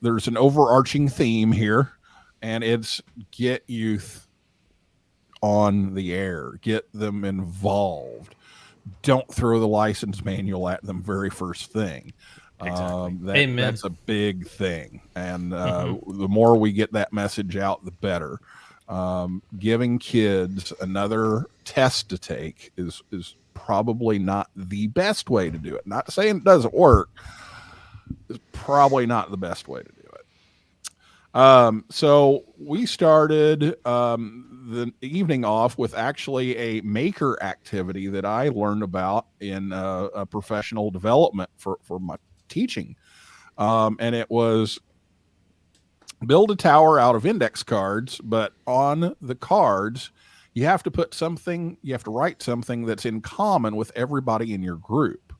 there's an overarching theme here, and it's get youth on the air, get them involved. Don't throw the license manual at them very first thing. Exactly. Amen. That's a big thing. And the more we get that message out, the better. Giving kids another test to take is probably not the best way to do it. Not saying it doesn't work. It's probably not the best way to do it. So we started the evening off with actually a maker activity that I learned about in a professional development for my teaching. And it was build a tower out of index cards, but on the cards, you have to write something that's in common with everybody in your group.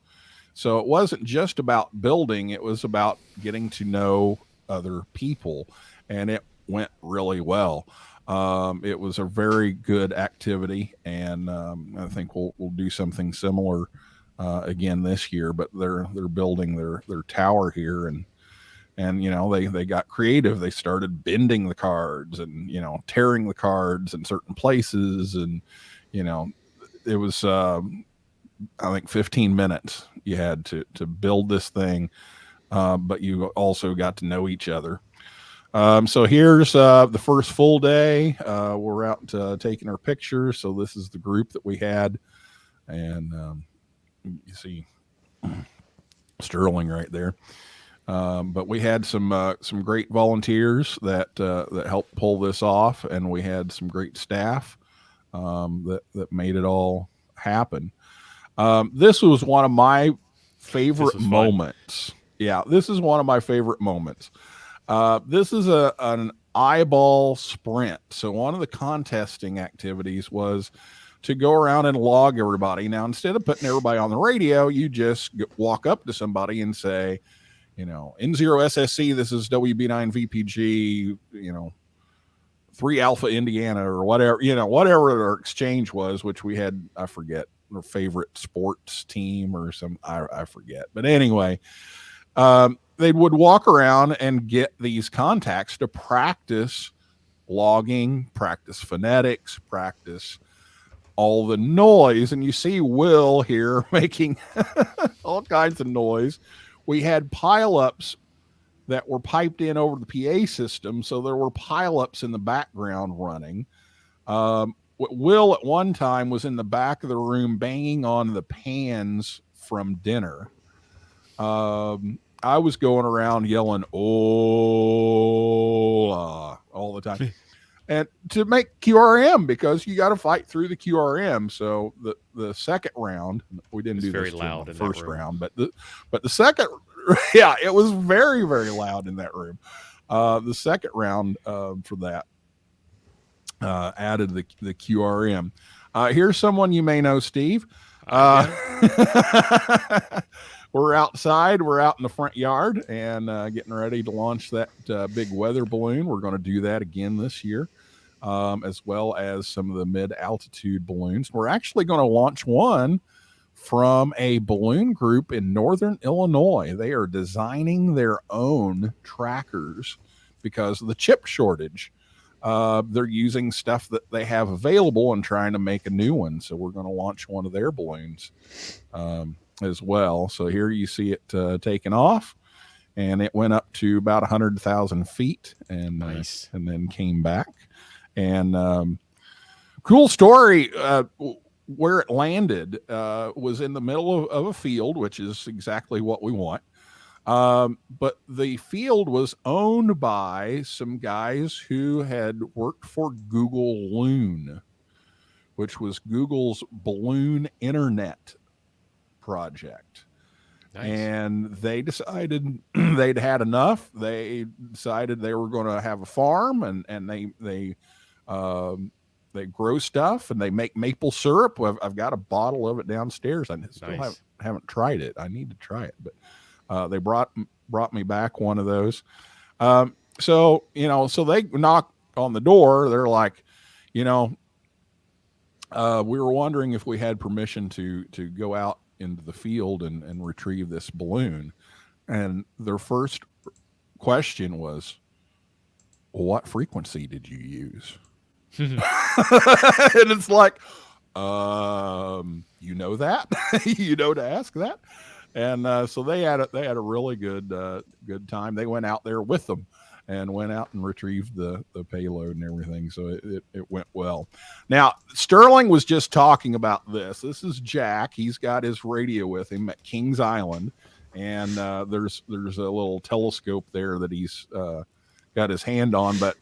So it wasn't just about building, it was about getting to know other people, and it went really well. It was a very good activity, and I think we'll do something similar again this year, but they're building their tower here, and they got creative. They started bending the cards and tearing the cards in certain places, and it was I think 15 minutes you had to build this thing, but you also got to know each other. So here's the first full day. We're out taking our pictures. So this is the group that we had, and you see Sterling right there. But we had some great volunteers that helped pull this off, and we had some great staff that made it all happen. This was one of my favorite moments. Yeah, this is one of my favorite moments. This is an eyeball sprint. So one of the contesting activities was to go around and log everybody. Now, instead of putting everybody on the radio, you just walk up to somebody and say, N0SSC, this is WB9VPG, 3 Alpha Indiana, or whatever, whatever our exchange was, which we had, I forget, our favorite sports team or some, I forget. But anyway, they would walk around and get these contacts to practice logging, practice phonetics, practice all the noise. And you see Will here making all kinds of noise. We had pileups that were piped in over the PA system, so there were pileups in the background running. Will at one time was in the back of the room banging on the pans from dinner. I was going around yelling, "Oh!" all the time, and to make QRM, because you got to fight through the QRM. So the second round, we didn't do very this loud in in the that first room. round, but the second, yeah, it was very, very loud in that room. The second round for that added the QRM. Here's someone you may know, Steve. We're outside. We're out in the front yard and getting ready to launch that big weather balloon. We're going to do that again this year, as well as some of the mid-altitude balloons. We're actually going to launch one from a balloon group in northern Illinois. They are designing their own trackers because of the chip shortage. They're using stuff that they have available and trying to make a new one. So we're going to launch one of their balloons as well. So here you see it taking off, and it went up to about 100,000 feet and Nice. And then came back. And cool story. Where it landed was in the middle of a field, which is exactly what we want. But the field was owned by some guys who had worked for Google Loon, which was Google's balloon internet project. Nice. And they decided they'd had enough. They decided they were going to have a farm, and they grow stuff, and they make maple syrup. I've got a bottle of it downstairs. I still haven't tried it. I need to try it, but they brought me back one of those. So they knock on the door. They're like, we were wondering if we had permission to go out into the field and retrieve this balloon. And their first question was, what frequency did you use? And it's like, you know that, you know, to ask that. And so they had a really good time. They went out there with them and went out and retrieved the payload and everything. So it went well. Now, Sterling was just talking about this. This is Jack. He's got his radio with him at Kings Island. And there's a little telescope there that he's got his hand on. But,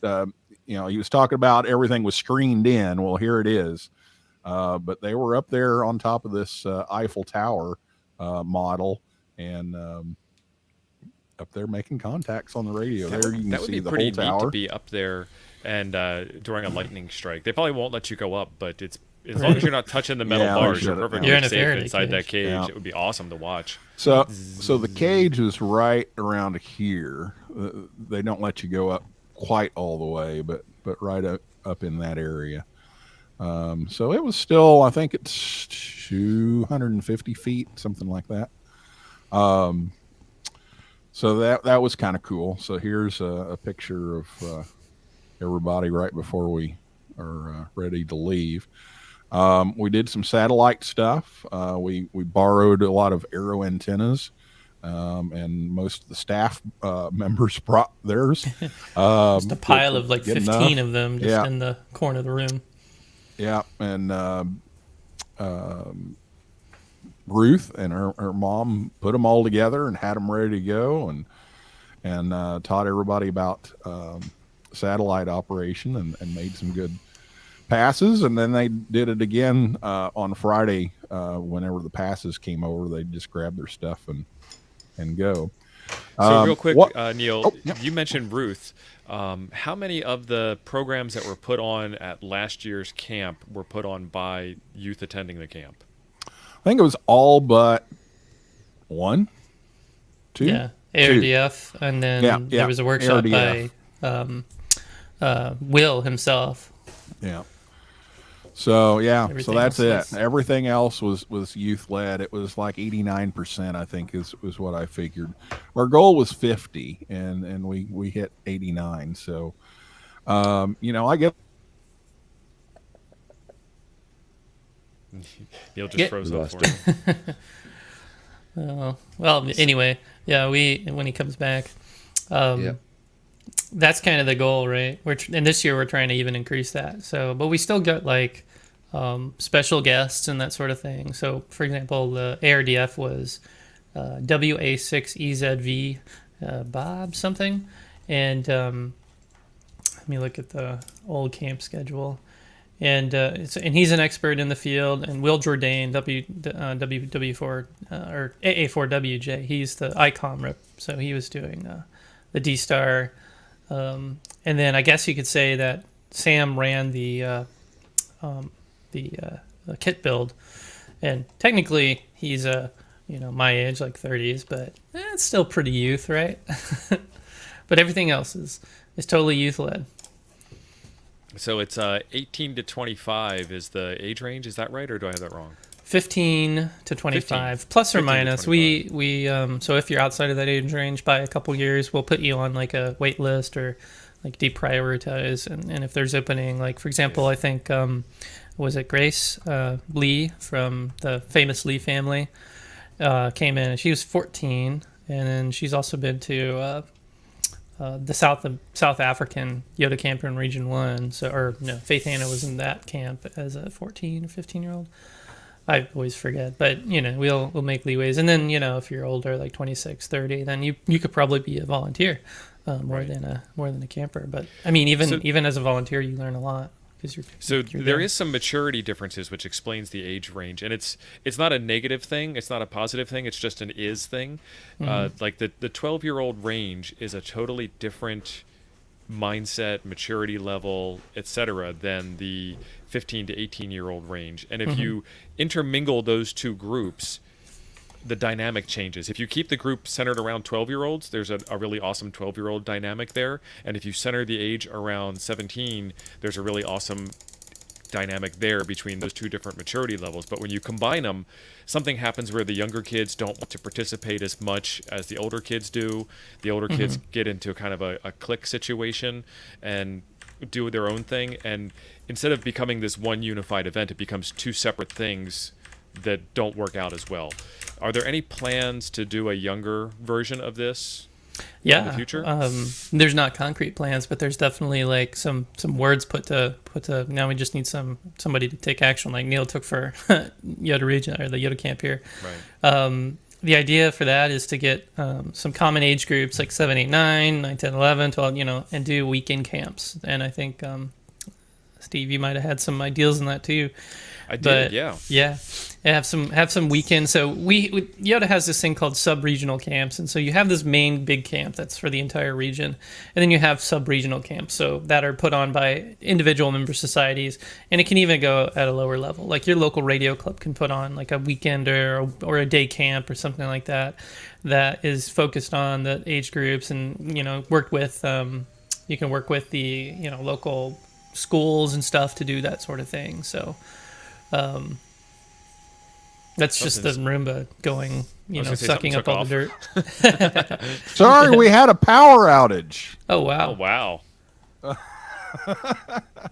you know, he was talking about everything was screened in. Well, here it is. But they were up there on top of this Eiffel Tower model and up there making contacts on the radio. There you can that would see be the pretty whole neat tower. to be up there and during a lightning strike. They probably won't let you go up, but it's as long as you're not touching the metal Yeah, bars, we you're should have. perfectly You're in a safe Faraday inside that cage. cage. Yeah. It would be awesome to watch. So the cage is right around here. They don't let you go up quite all the way, but right up in that area. So it was still, I think it's 250 feet, something like that. So that was kind of cool. So here's a picture of everybody right before we are ready to leave. We did some satellite stuff. We borrowed a lot of aero antennas, and most of the staff members brought theirs. Just a pile of like good 15 enough. of them just Yeah. in the corner of the room. Yeah, and Ruth and her mom put them all together and had them ready to go, and taught everybody about satellite operation and made some good passes. And then they did it again on Friday. Whenever the passes came over, they just grabbed their stuff and go. So real quick, what- Neil, yeah. you mentioned Ruth. How many of the programs that were put on at last year's camp were put on by youth attending the camp? I think it was all but one, two. Yeah, ARDF, and then Yeah, there was a workshop ARDF. by Will himself. Yeah. So yeah, Everything so that's else it. is- Everything else was youth led. It was like 89%, I think, is what I figured. Our goal was 50, and we hit 89. So, you know, I get Neil just Yeah. froze We up lost for me. Well, anyway, yeah, when he comes back, Yep. that's kind of the goal, right? And this year we're trying to even increase that. So, but we still got like special guests and that sort of thing. So, for example, the ARDF was WA6EZV Bob something, and let me look at the old camp schedule. And and he's an expert in the field. And Will Jourdain, WW4 or AA4WJ, he's the ICOM rep. So he was doing the D-Star. And then I guess you could say that Sam ran the kit build. And technically he's my age, like 30s, but it's still pretty youth, right? But everything else is totally youth led. So it's 18 to 25 is the age range. Is that right, or do I have that wrong? 15 to 25, 15. plus or 15 to minus. 25. We so if you're outside of that age range by a couple years, we'll put you on like a wait list or like deprioritize. And if there's opening, like for example, I think was it Grace Lee from the famous Lee family came in, and she was 14, and then she's also been to the South African YOTA camper in Region 1. So, Faith Hannah was in that camp as a 14 or 15-year-old. I always forget, but we'll make leeways. And then if you're older, like 26, 30, then you could probably be a volunteer more than a camper. But I mean, even as a volunteer, you learn a lot because you're There there. is some maturity differences, which explains the age range, and it's not a negative thing, it's not a positive thing, it's just an is thing. Like the 12-year-old range is a totally different mindset, maturity level, etc., than the 15 to 18-year-old range. And if you intermingle those two groups, the dynamic changes. If you keep the group centered around 12-year-olds, there's a really awesome 12-year-old dynamic there. And if you center the age around 17, there's a really awesome dynamic there between those two different maturity levels. But when you combine them, something happens where the younger kids don't want to participate as much as the older kids do. The older kids get into kind of a clique situation and do their own thing. And instead of becoming this one unified event, it becomes two separate things that don't work out as well. Are there any plans to do a younger version of this in the future? There's not concrete plans, but there's definitely like some words put to. Now we just need somebody to take action, like Neil took for YOTA region or the YOTA camp here. Right. The idea for that is to get some common age groups like 7, 8, 9, 9, 10, 11, 12, and do weekend camps. And I think Steve, you might have had some ideas on that too. I did, yeah. Yeah, have some weekends. So YOTA has this thing called sub-regional camps, and so you have this main big camp that's for the entire region, and then you have sub-regional camps, so that are put on by individual member societies, and it can even go at a lower level. Like your local radio club can put on like a weekend or a day camp or something like that is focused on the age groups, and work with you can work with the local schools and stuff to do that sort of thing. So. That's just the Roomba going, sucking up all the dirt. Sorry, we had a power outage. Oh, wow. Oh, wow.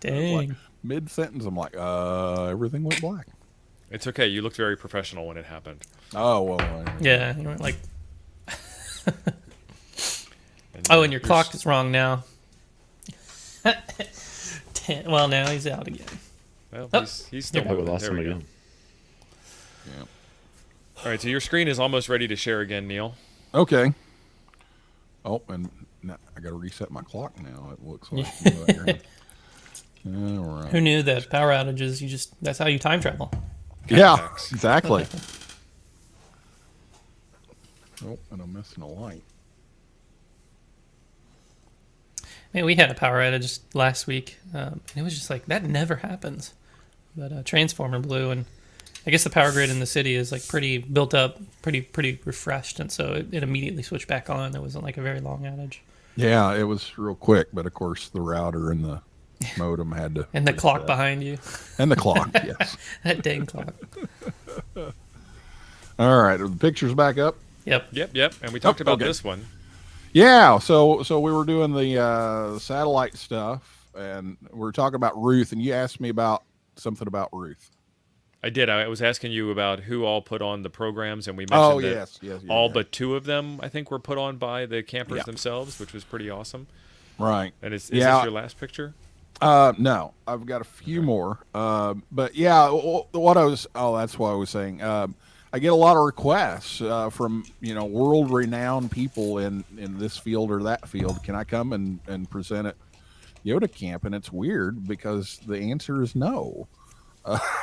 Dang. Like, mid-sentence, I'm like, everything went black. It's okay. You looked very professional when it happened. Oh, well. Yeah, you weren't like... and your clock is wrong now. Well, now he's out again. Well, he's still We moving. lost There him we go. again. Yeah. All right, so your screen is almost ready to share again, Neil. Okay. Oh, and now I got to reset my clock now. It looks like. All right. Who knew that power outages, that's how you time travel. Yeah, exactly. Oh, and I'm missing a light. Man, we had a power outage last week, and it was just like, that never happens. But a transformer blew, and I guess the power grid in the city is like pretty built up, pretty refreshed, and so it immediately switched back on. It wasn't like a very long outage. Yeah, it was real quick, but of course the router and the modem had to. And the clock behind you. And the clock, yes. That dang clock. All right, are the pictures back up? Yep. Yep. And we talked about okay. this one. Yeah, so we were doing the satellite stuff, and we were talking about Ruth, and you asked me about something about Ruth. I did. I was asking you about who all put on the programs, and we mentioned that yes, all but 2 of them, I think, were put on by the campers themselves, which was pretty awesome. Right. And is this your last picture? No, I've got a few more. But yeah, that's what I was saying. I get a lot of requests from world-renowned people in this field or that field. Can I come and present at YOTA camp? And it's weird because the answer is no.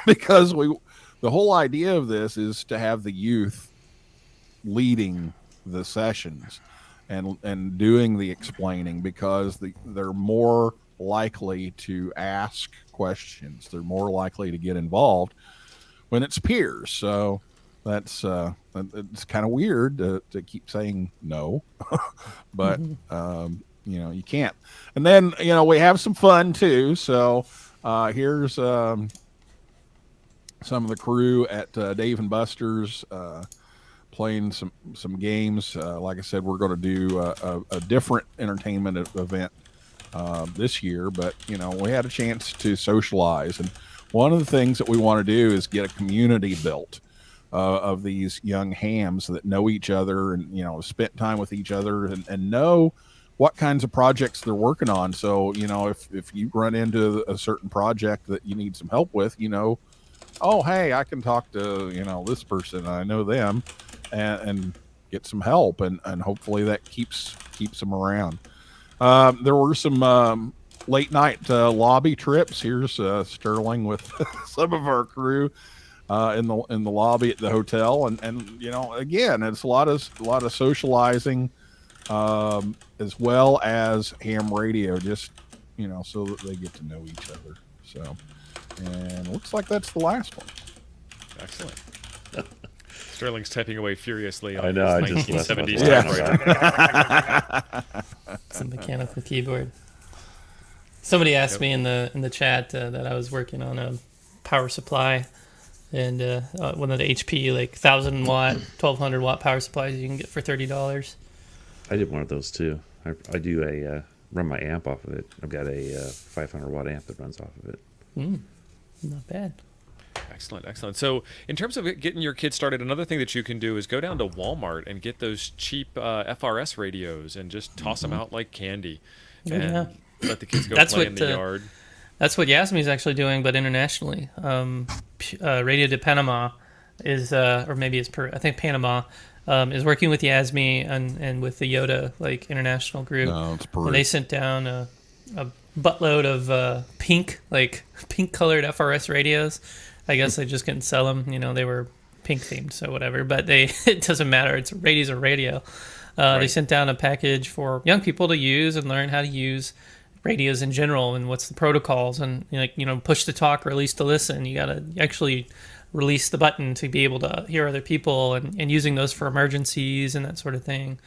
Because the whole idea of this is to have the youth leading the sessions and doing the explaining, because they're more likely to ask questions. They're more likely to get involved when it's peers. So that's it's kind of weird to keep saying no, but you can't. And then we have some fun too. So here's some of the crew at Dave and Buster's playing some games. Like I said, we're going to do a different entertainment event this year, but we had a chance to socialize, and one of the things that we want to do is get a community built of these young hams that know each other and spent time with each other and know what kinds of projects they're working on. So if you run into a certain project that you need some help with, oh hey, I can talk to this person, I know them, and get some help, and hopefully that keeps them around. There were some late night lobby trips. Here's Sterling with some of our crew in the lobby at the hotel, and again, it's a lot of socializing, as well as ham radio, just so that they get to know each other. So, and it looks like that's the last one. Excellent. Sterling's typing away furiously on I know, his I just 1970s left my typewriter. It's a mechanical keyboard. Somebody asked me in the chat that I was working on a power supply, and one of the HP 1,000-watt, 1,200-watt power supplies you can get for $30. I did one of those too. I do run my amp off of it. I've got a 500-watt amp that runs off of it. Not bad. Excellent. So in terms of getting your kids started, another thing that you can do is go down to Walmart and get those cheap FRS radios and just toss them out like candy. And let the kids go play in the yard. That's what Yasmi's actually doing, but internationally. Radio de Panama is, or maybe it's I think Panama, is working with Yasmi and with the YOTA international group. No, it's Peru. And they sent down a buttload of pink-colored FRS radios. I guess they just couldn't sell them. They were pink themed, so whatever. But it doesn't matter. It's radio's a radio. They sent down a package for young people to use and learn how to use radios in general and what's the protocols and push to talk, release to listen. You got to actually release the button to be able to hear other people and using those for emergencies and that sort of thing.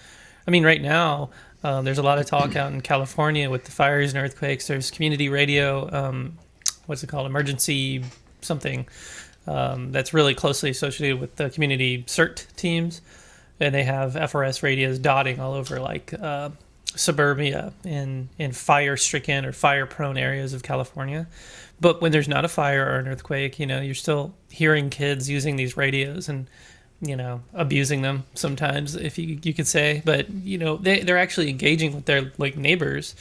I mean, right now there's a lot of talk out in California with the fires and earthquakes. There's community radio, what's it called, emergency something, that's really closely associated with the community CERT teams, and they have FRS radios dotting all over suburbia in fire-stricken or fire-prone areas of California. But when there's not a fire or an earthquake, you're still hearing kids using these radios and abusing them sometimes, if you could say. But they're actually engaging with their neighbors,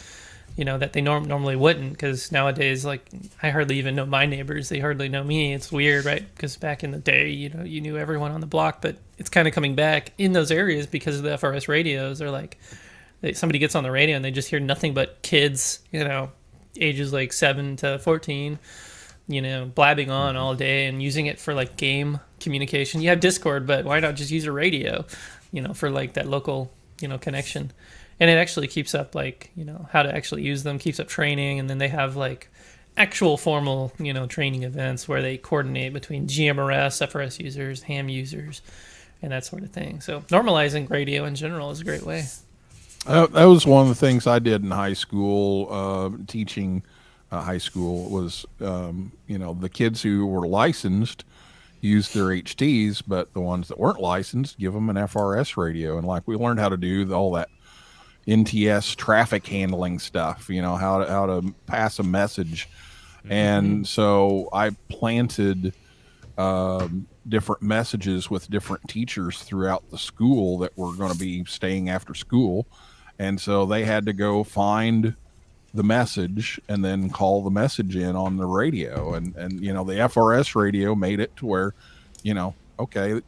that they normally wouldn't, because nowadays I hardly even know my neighbors. They hardly know me. It's weird, right? Because back in the day, you knew everyone on the block, but it's kind of coming back in those areas because of the FRS radios. They're somebody gets on the radio and they just hear nothing but kids, ages 7 to 14, blabbing on all day and using it for game communication. You have Discord, but why not just use a radio, for that local, connection. And it actually keeps up how to actually use them, keeps up training. And then they have actual formal, training events where they coordinate between GMRS, FRS users, ham users, and that sort of thing. So normalizing radio in general is a great way. That was one of the things I did in high school, teaching high school was, the kids who were licensed used their HTs, but the ones that weren't licensed, give them an FRS radio. And we learned how to do all that NTS traffic handling stuff, how to pass a message. Mm-hmm. And so I planted different messages with different teachers throughout the school that were going to be staying after school. And so they had to go find the message and then call the message in on the radio. And the FRS radio made it to where, okay,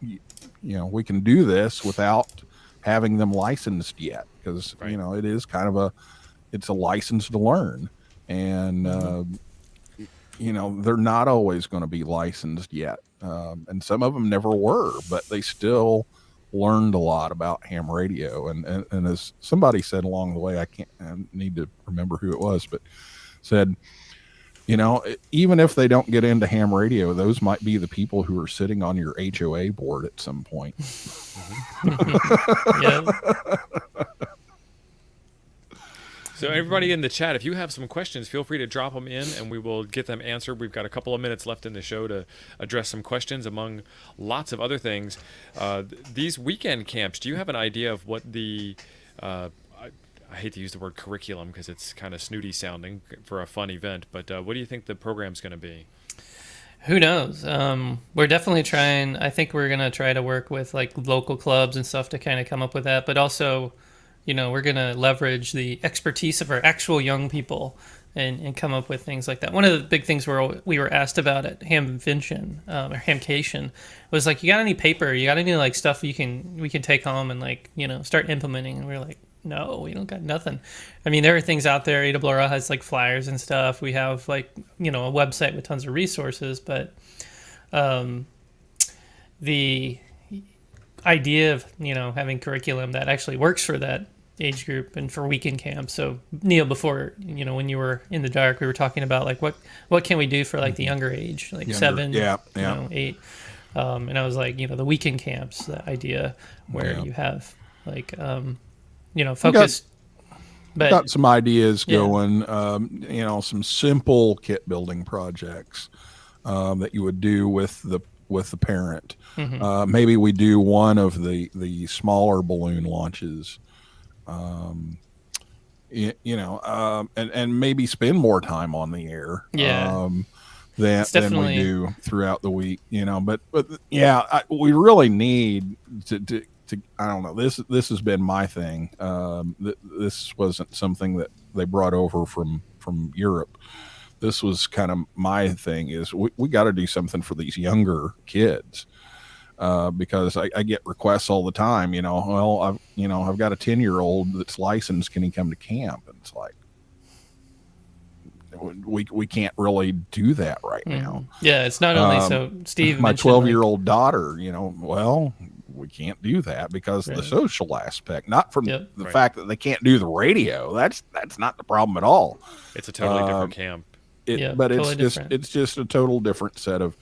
we can do this without having them licensed yet, because it is kind of it's a license to learn, and they're not always going to be licensed yet, and some of them never were, but they still learned a lot about ham radio. And as somebody said along the way, I need to remember who it was, but said, even if they don't get into ham radio, those might be the people who are sitting on your HOA board at some point. Yeah. So everybody in the chat, if you have some questions, feel free to drop them in and we will get them answered. We've got a couple of minutes left in the show to address some questions among lots of other things. These weekend camps, do you have an idea of what the I hate to use the word curriculum because it's kind of snooty sounding for a fun event, but what do you think the program's going to be? Who knows? We're definitely trying. I think we're going to try to work with local clubs and stuff to kind of come up with that, but also we're going to leverage the expertise of our actual young people and come up with things like that. One of the big things we were asked about at Hamvention or Hamcation was you got any paper? You got any stuff we can take home and start implementing? And we were like, no, we don't got nothing. I mean, there are things out there. AWRL has flyers and stuff. We have a website with tons of resources, but the idea of having curriculum that actually works for that age group and for weekend camp. So Neil, before when you were in the dark, we were talking about what can we do for the younger age, younger, 7, 8, and I was the weekend camps, the idea where you have focused. But got some ideas Yeah. going. Some simple kit building projects that you would do with the parent. Maybe we do one of the smaller balloon launches. And maybe spend more time on the air. Yeah. Than we definitely- do throughout the week. But yeah, we really need to. I don't know. This has been my thing. This wasn't something that they brought over from Europe. This was kind of my thing. Is we got to do something for these younger kids. Because I get requests all the time, well, I've got a 10-year-old that's licensed. Can he come to camp? And it's like, we can't really do that right now. Yeah, it's not only so Steve My mentioned, 12-year-old daughter, well, we can't do that because of the social aspect, not from the fact that they can't do the radio. That's not the problem at all. It's a totally different camp. But totally it's just a total different set of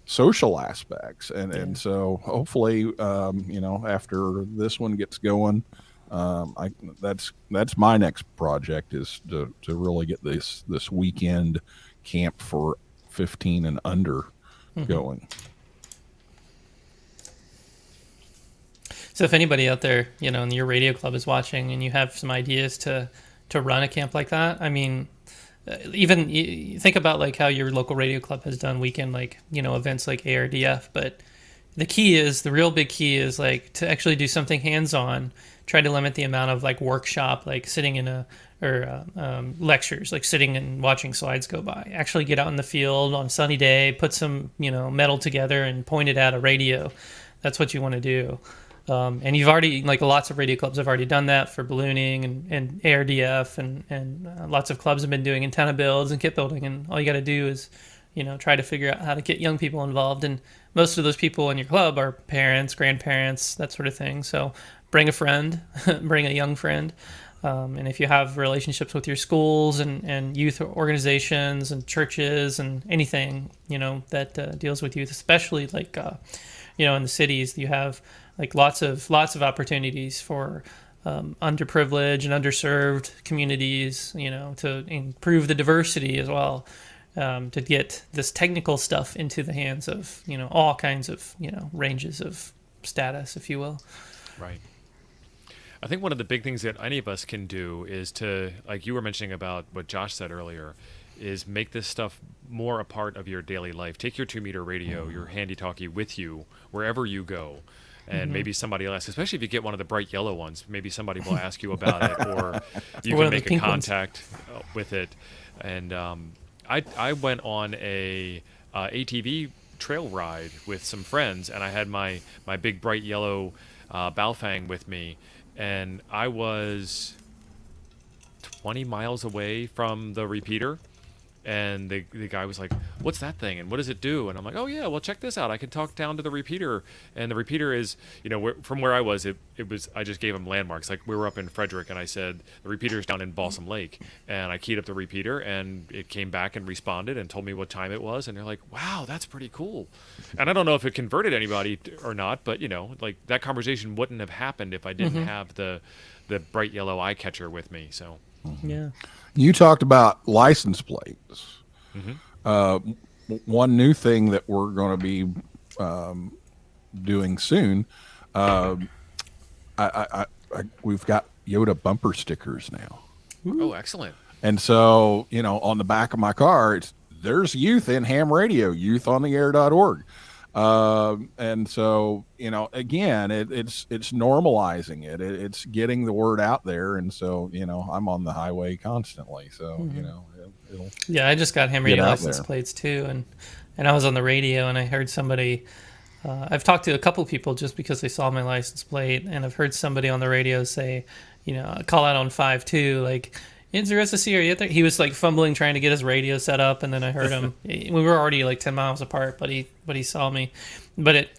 social aspects, and so hopefully after this one gets going, that's my next project, is to really get this weekend camp for 15 and under going. So if anybody out there, in your radio club is watching and you have some ideas to run a camp like that, I mean, even you think about like how your local radio club has done weekend, like, events like ARDF, but the real big key is like to actually do something hands-on, try to limit the amount of like workshop, like sitting in lectures, like sitting and watching slides go by. Actually get out in the field on a sunny day, put some, metal together and point it at a radio. That's what you want to do. And you've already, like, lots of radio clubs have already done that for ballooning and ARDF, and lots of clubs have been doing antenna builds and kit building, and all you got to do is, try to figure out how to get young people involved. And most of those people in your club are parents, grandparents, that sort of thing. So bring a friend, bring a young friend. And if you have relationships with your schools and youth organizations and churches and anything, that deals with youth, especially like, in the cities, you have like lots of opportunities for underprivileged and underserved communities, to improve the diversity as well, to get this technical stuff into the hands of, all kinds of, ranges of status, if you will. Right. I think one of the big things that any of us can do is to, like you were mentioning about what Josh said earlier, is make this stuff more a part of your daily life. Take your 2-meter radio, your handy-talkie with you wherever you go. And maybe somebody will ask, especially if you get one of the bright yellow ones, maybe somebody will ask you about it, or you can make a contact with it. And I went on a ATV trail ride with some friends, and I had my big bright yellow Baofeng with me, and I was 20 miles away from the repeater. And the guy was like, "What's that thing? And what does it do?" And I'm like, "Oh yeah, well check this out. I can talk down to the repeater." And the repeater is, from where I was, it was. I just gave him landmarks. Like we were up in Frederick, and I said the repeater's down in Balsam Lake, and I keyed up the repeater, and it came back and responded and told me what time it was. And they're like, "Wow, that's pretty cool." And I don't know if it converted anybody or not, but like that conversation wouldn't have happened if I didn't have the bright yellow eye catcher with me. So yeah. You talked about license plates. One new thing that we're going to be doing soon, we've got YOTA bumper stickers now. Oh, excellent. And so, on the back of my car, there's youth in ham radio, youthontheair.org. And so, again, it's normalizing it. It's getting the word out there. And so, I'm on the highway constantly. So, it'll I just got ham radio license plates too. And I was on the radio and I heard somebody, I've talked to a couple people just because they saw my license plate, and I've heard somebody on the radio say, call out on 5-2, like, "Is there SSC? Are you out there?" He was like fumbling trying to get his radio set up, and then I heard him. We were already like 10 miles apart, but he saw me. But it,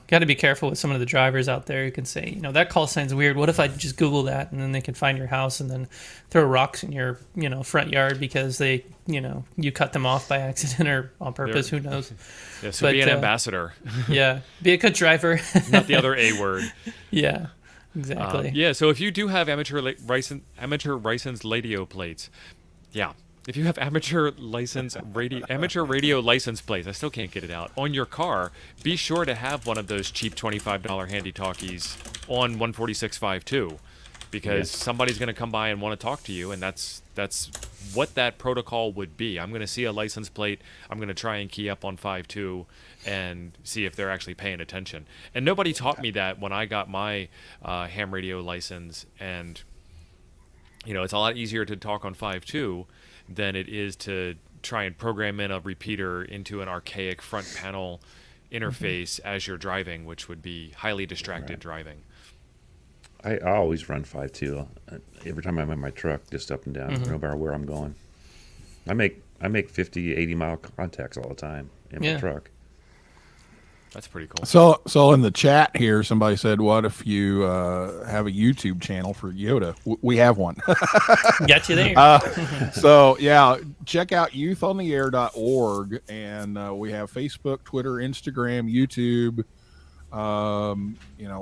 got to be careful with some of the drivers out there who can say, that call sign's weird. What if I just Google that, and then they can find your house and then throw rocks in your, front yard because they, you cut them off by accident or on purpose. Who knows? Yeah, so be an ambassador. Yeah, be a good driver. Not the other A word. Yeah. Exactly. Yeah, so if you do have amateur licensed radio plates, yeah. If you have amateur radio license plates, I still can't get it out, on your car, be sure to have one of those cheap $25 handy talkies on 146.5 because somebody's going to come by and want to talk to you, and that's what that protocol would be. I'm going to see a license plate, I'm going to try and key up on 5.2 and see if they're actually paying attention. And nobody taught me that when I got my ham radio license, and it's a lot easier to talk on 5.2 than it is to try and program in a repeater into an archaic front panel interface as you're driving, which would be highly distracted driving. I always run 5.2 every time I'm in my truck, just up and down, no matter where I'm going. I make 50, 80 mile contacts all the time in my truck. That's pretty cool. So in the chat here, somebody said, "What if you have a YouTube channel for YOTA?" We have one. Got you there. So yeah, check out youthontheair.org, and we have Facebook, Twitter, Instagram, YouTube.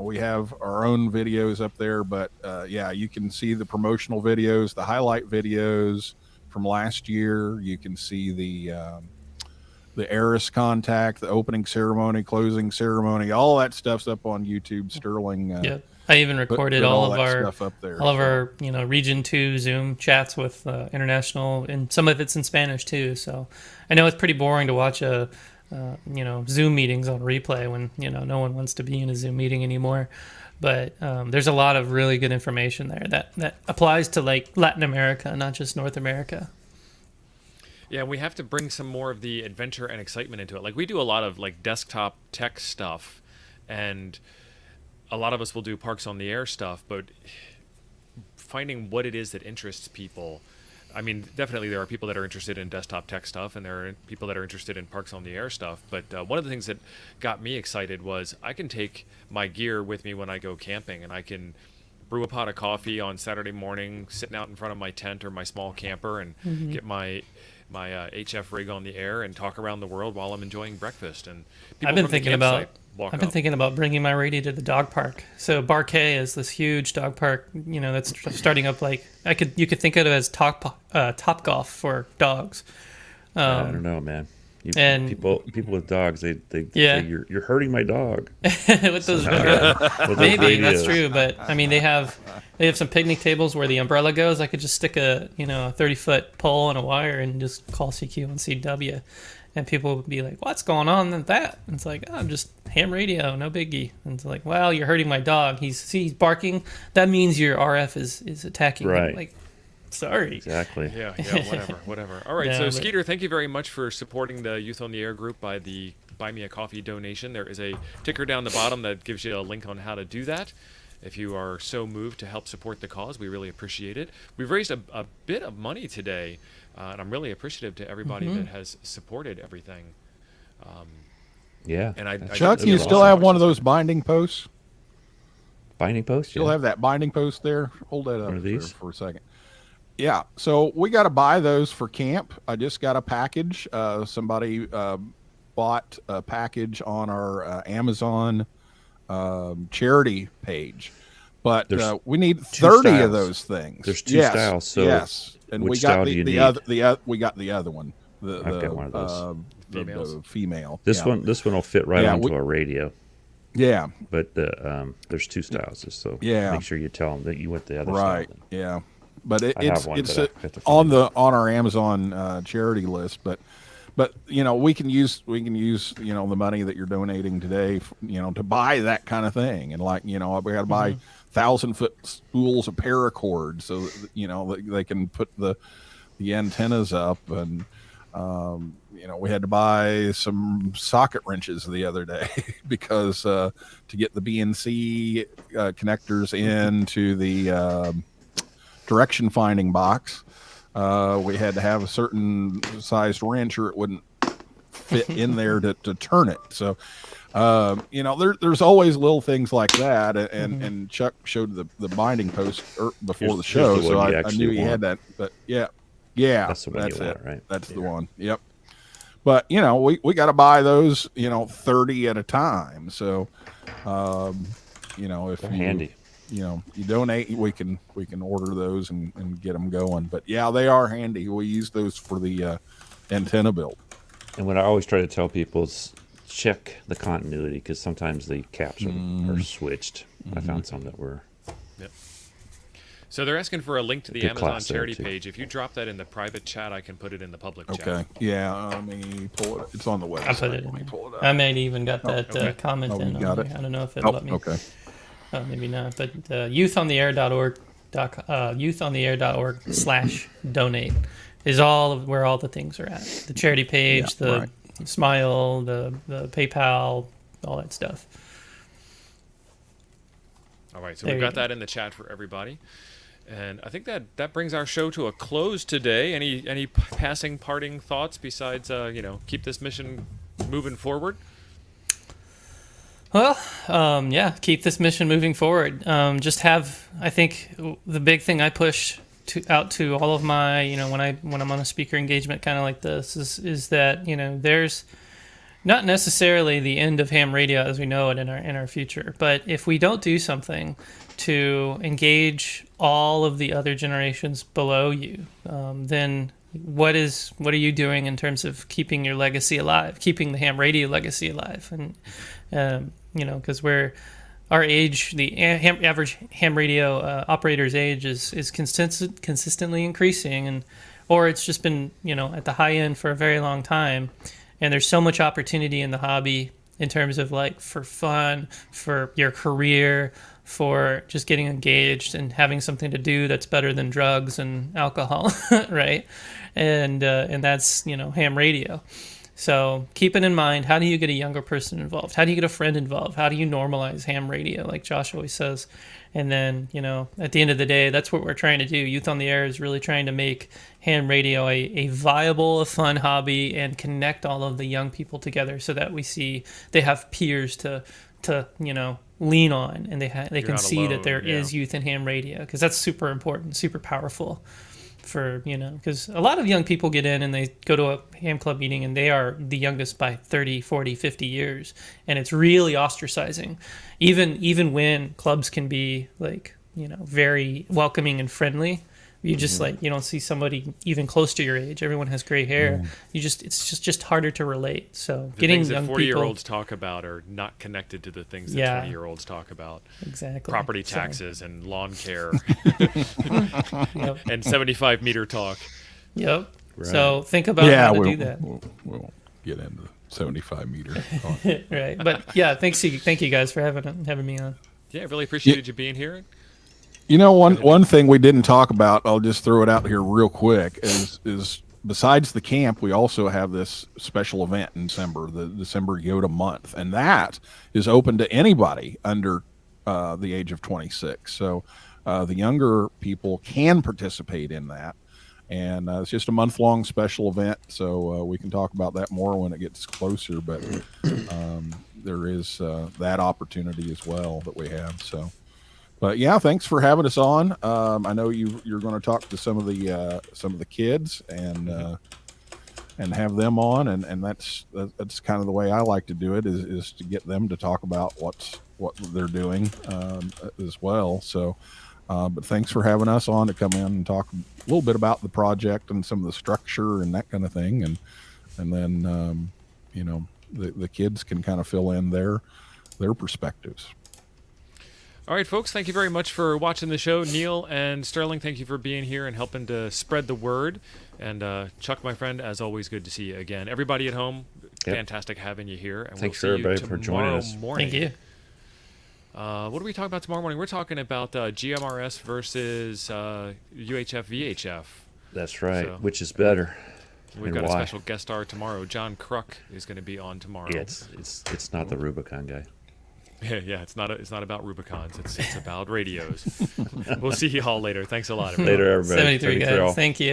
We have our own videos up there, but yeah, you can see the promotional videos, the highlight videos from last year. You can see the Eris contact, the opening ceremony, closing ceremony, all that stuff's up on YouTube. Sterling. I even recorded all of our stuff up there. All of our Region 2 Zoom chats with international, and some of it's in Spanish too. So I know it's pretty boring to watch Zoom meetings on replay when no one wants to be in a Zoom meeting anymore. But there's a lot of really good information there that applies to like Latin America, not just North America. Yeah, we have to bring some more of the adventure and excitement into it. Like we do a lot of like desktop tech stuff, and a lot of us will do Parks on the Air stuff, but finding what it is that interests people. I mean, definitely there are people that are interested in desktop tech stuff, and there are people that are interested in Parks on the Air stuff. But one of the things that got me excited was I can take my gear with me when I go camping, and I can brew a pot of coffee on Saturday morning, sitting out in front of my tent or my small camper, and get my HF rig on the air and talk around the world while I'm enjoying breakfast. And I've been thinking about bringing my radio to the dog park. So Barquet is this huge dog park, that's starting up. Like you could think of it as top golf for dogs. I don't know, man. People with dogs, they say you're hurting my dog. With those maybe that's true, but I mean they have some picnic tables where the umbrella goes. I could just stick a 30-foot pole and a wire and just call CQ and CW, and people would be like, "What's going on with that?" And it's like, I'm just ham radio, no biggie. And it's like, well, you're hurting my dog. He's barking. That means your RF is attacking. Right. Like, sorry. Exactly. Yeah, whatever. All right, so Skeeter, thank you very much for supporting the Youth on the Air group by the Buy Me a Coffee donation. There is a ticker down the bottom that gives you a link on how to do that. If you are so moved to help support the cause, we really appreciate it. We've raised a bit of money today, and I'm really appreciative to everybody that has supported everything. Yeah. And Chuck, you still have one of those binding posts? Binding posts? You'll have that binding post there? Hold that up for a second. Yeah, so we got to buy those for camp. I just got a package. Somebody bought a package on our Amazon charity page, but we need 30 styles. Of those things. There's two styles. So yes, and which we got style do you need? we got the other one. I've got one of those. The female. This one will fit right onto our radio. Yeah, but there's two styles. So make sure you tell them that you want the other style. Right. Yeah. But it's on our Amazon charity list. But we can use the money that you're donating today, to buy that kind of thing. And we got to buy 1,000-foot spools of paracord so that, they can put the antennas up. And we had to buy some socket wrenches the other day because to get the BNC connectors into the direction finding box, we had to have a certain sized wrench or it wouldn't fit in there to turn it. So there's always little things like that, and Chuck showed the binding post before the show, so I knew he had that. But yeah, that's it. Right? That's the one. Yep. But we got to buy those 30 at a time. So if they're handy. you donate, we can order those and get them going. But yeah, they are handy. We use those for the antenna build. And what I always try to tell people is check the continuity, because sometimes the caps are switched. I found some that were. Yep. So they're asking for a link to the Good Amazon class there, charity too. page. If you drop that in the private chat, I can put it in the public chat. Okay. Yeah. Let me pull it. It's on the website. I put it Let me in. pull it up. I may even got that okay. comment Oh, in. you got on it? there. I don't know if it'll let me. Okay. Maybe not. But youthontheair.org/donate is where all the things are at. The charity page, Yeah, the right. Smile, the PayPal, all that stuff. All right, so There we've you got go. that in the chat for everybody. And I think that brings our show to a close today. Any passing parting thoughts besides keep this mission moving forward? Well, yeah, keep this mission moving forward. I think the big thing I push out to all of my, when I'm on a speaker engagement kind of like this is that, there's not necessarily the end of ham radio as we know it in our future, but if we don't do something to engage all of the other generations below you, then what are you doing in terms of keeping your legacy alive, keeping the ham radio legacy alive? And because our age, the average ham radio operator's age is consistently increasing, or it's just been at the high end for a very long time. And there's so much opportunity in the hobby in terms of for fun, for your career, for just getting engaged and having something to do that's better than drugs and alcohol, right? And that's ham radio. So keep it in mind. How do you get a younger person involved? How do you get a friend involved? How do you normalize ham radio, like Josh always says? And then, at the end of the day, that's what we're trying to do. Youth on the Air is really trying to make ham radio a viable, fun hobby and connect all of the young people together so that we see they have peers to lean on, and they can see that there is youth in ham radio, because that's super important, super powerful. Because a lot of young people get in and they go to a ham club meeting and they are the youngest by 30, 40, 50 years. And it's really ostracizing. Even when clubs can be very welcoming and friendly, you just you don't see somebody even close to your age. Everyone has gray hair. It's just harder to relate. So The getting things that young 40-year-olds talk about are not connected to the things that 20-year-olds talk about. Exactly. Property So- taxes and lawn care Yep. and 75-meter talk. Yep. Right. So think about how to do that. We'll get into 75 meter. Right. But yeah, thank you guys for having me on. Yeah, I really appreciated you being here. One thing we didn't talk about, I'll just throw it out here real quick, is besides the camp, we also have this special event in December, the December YOTA month, and that is open to anybody under the age of 26. So the younger people can participate in that, and it's just a month-long special event. So we can talk about that more when it gets closer, but there is that opportunity as well that we have. So. But yeah, thanks for having us on. I know you're going to talk to some of the kids and have them on, and that's kind of the way I like to do it is to get them to talk about what they're doing as well. So, but thanks for having us on to come in and talk a little bit about the project and some of the structure and that kind of thing, and then the kids can kind of fill in their perspectives. All right, folks, thank you very much for watching the show. Neil and Sterling, thank you for being here and helping to spread the word. And Chuck, my friend, as always, good to see you again. Everybody at home, fantastic having you here. And Thanks we'll see everybody you for joining us. Morning. Thank you. What do we talk about tomorrow morning? We're talking about GMRS versus UHF VHF. That's right. So- Which is better? We've and got a why? special guest star tomorrow. John Kruk is going to be on tomorrow. Yeah, it's not the Rubicon guy. Yeah, it's not about Rubicons. It's about radios. We'll see you all later. Thanks a lot, everybody. Later, everybody. 73 33 all. guys. Thank you.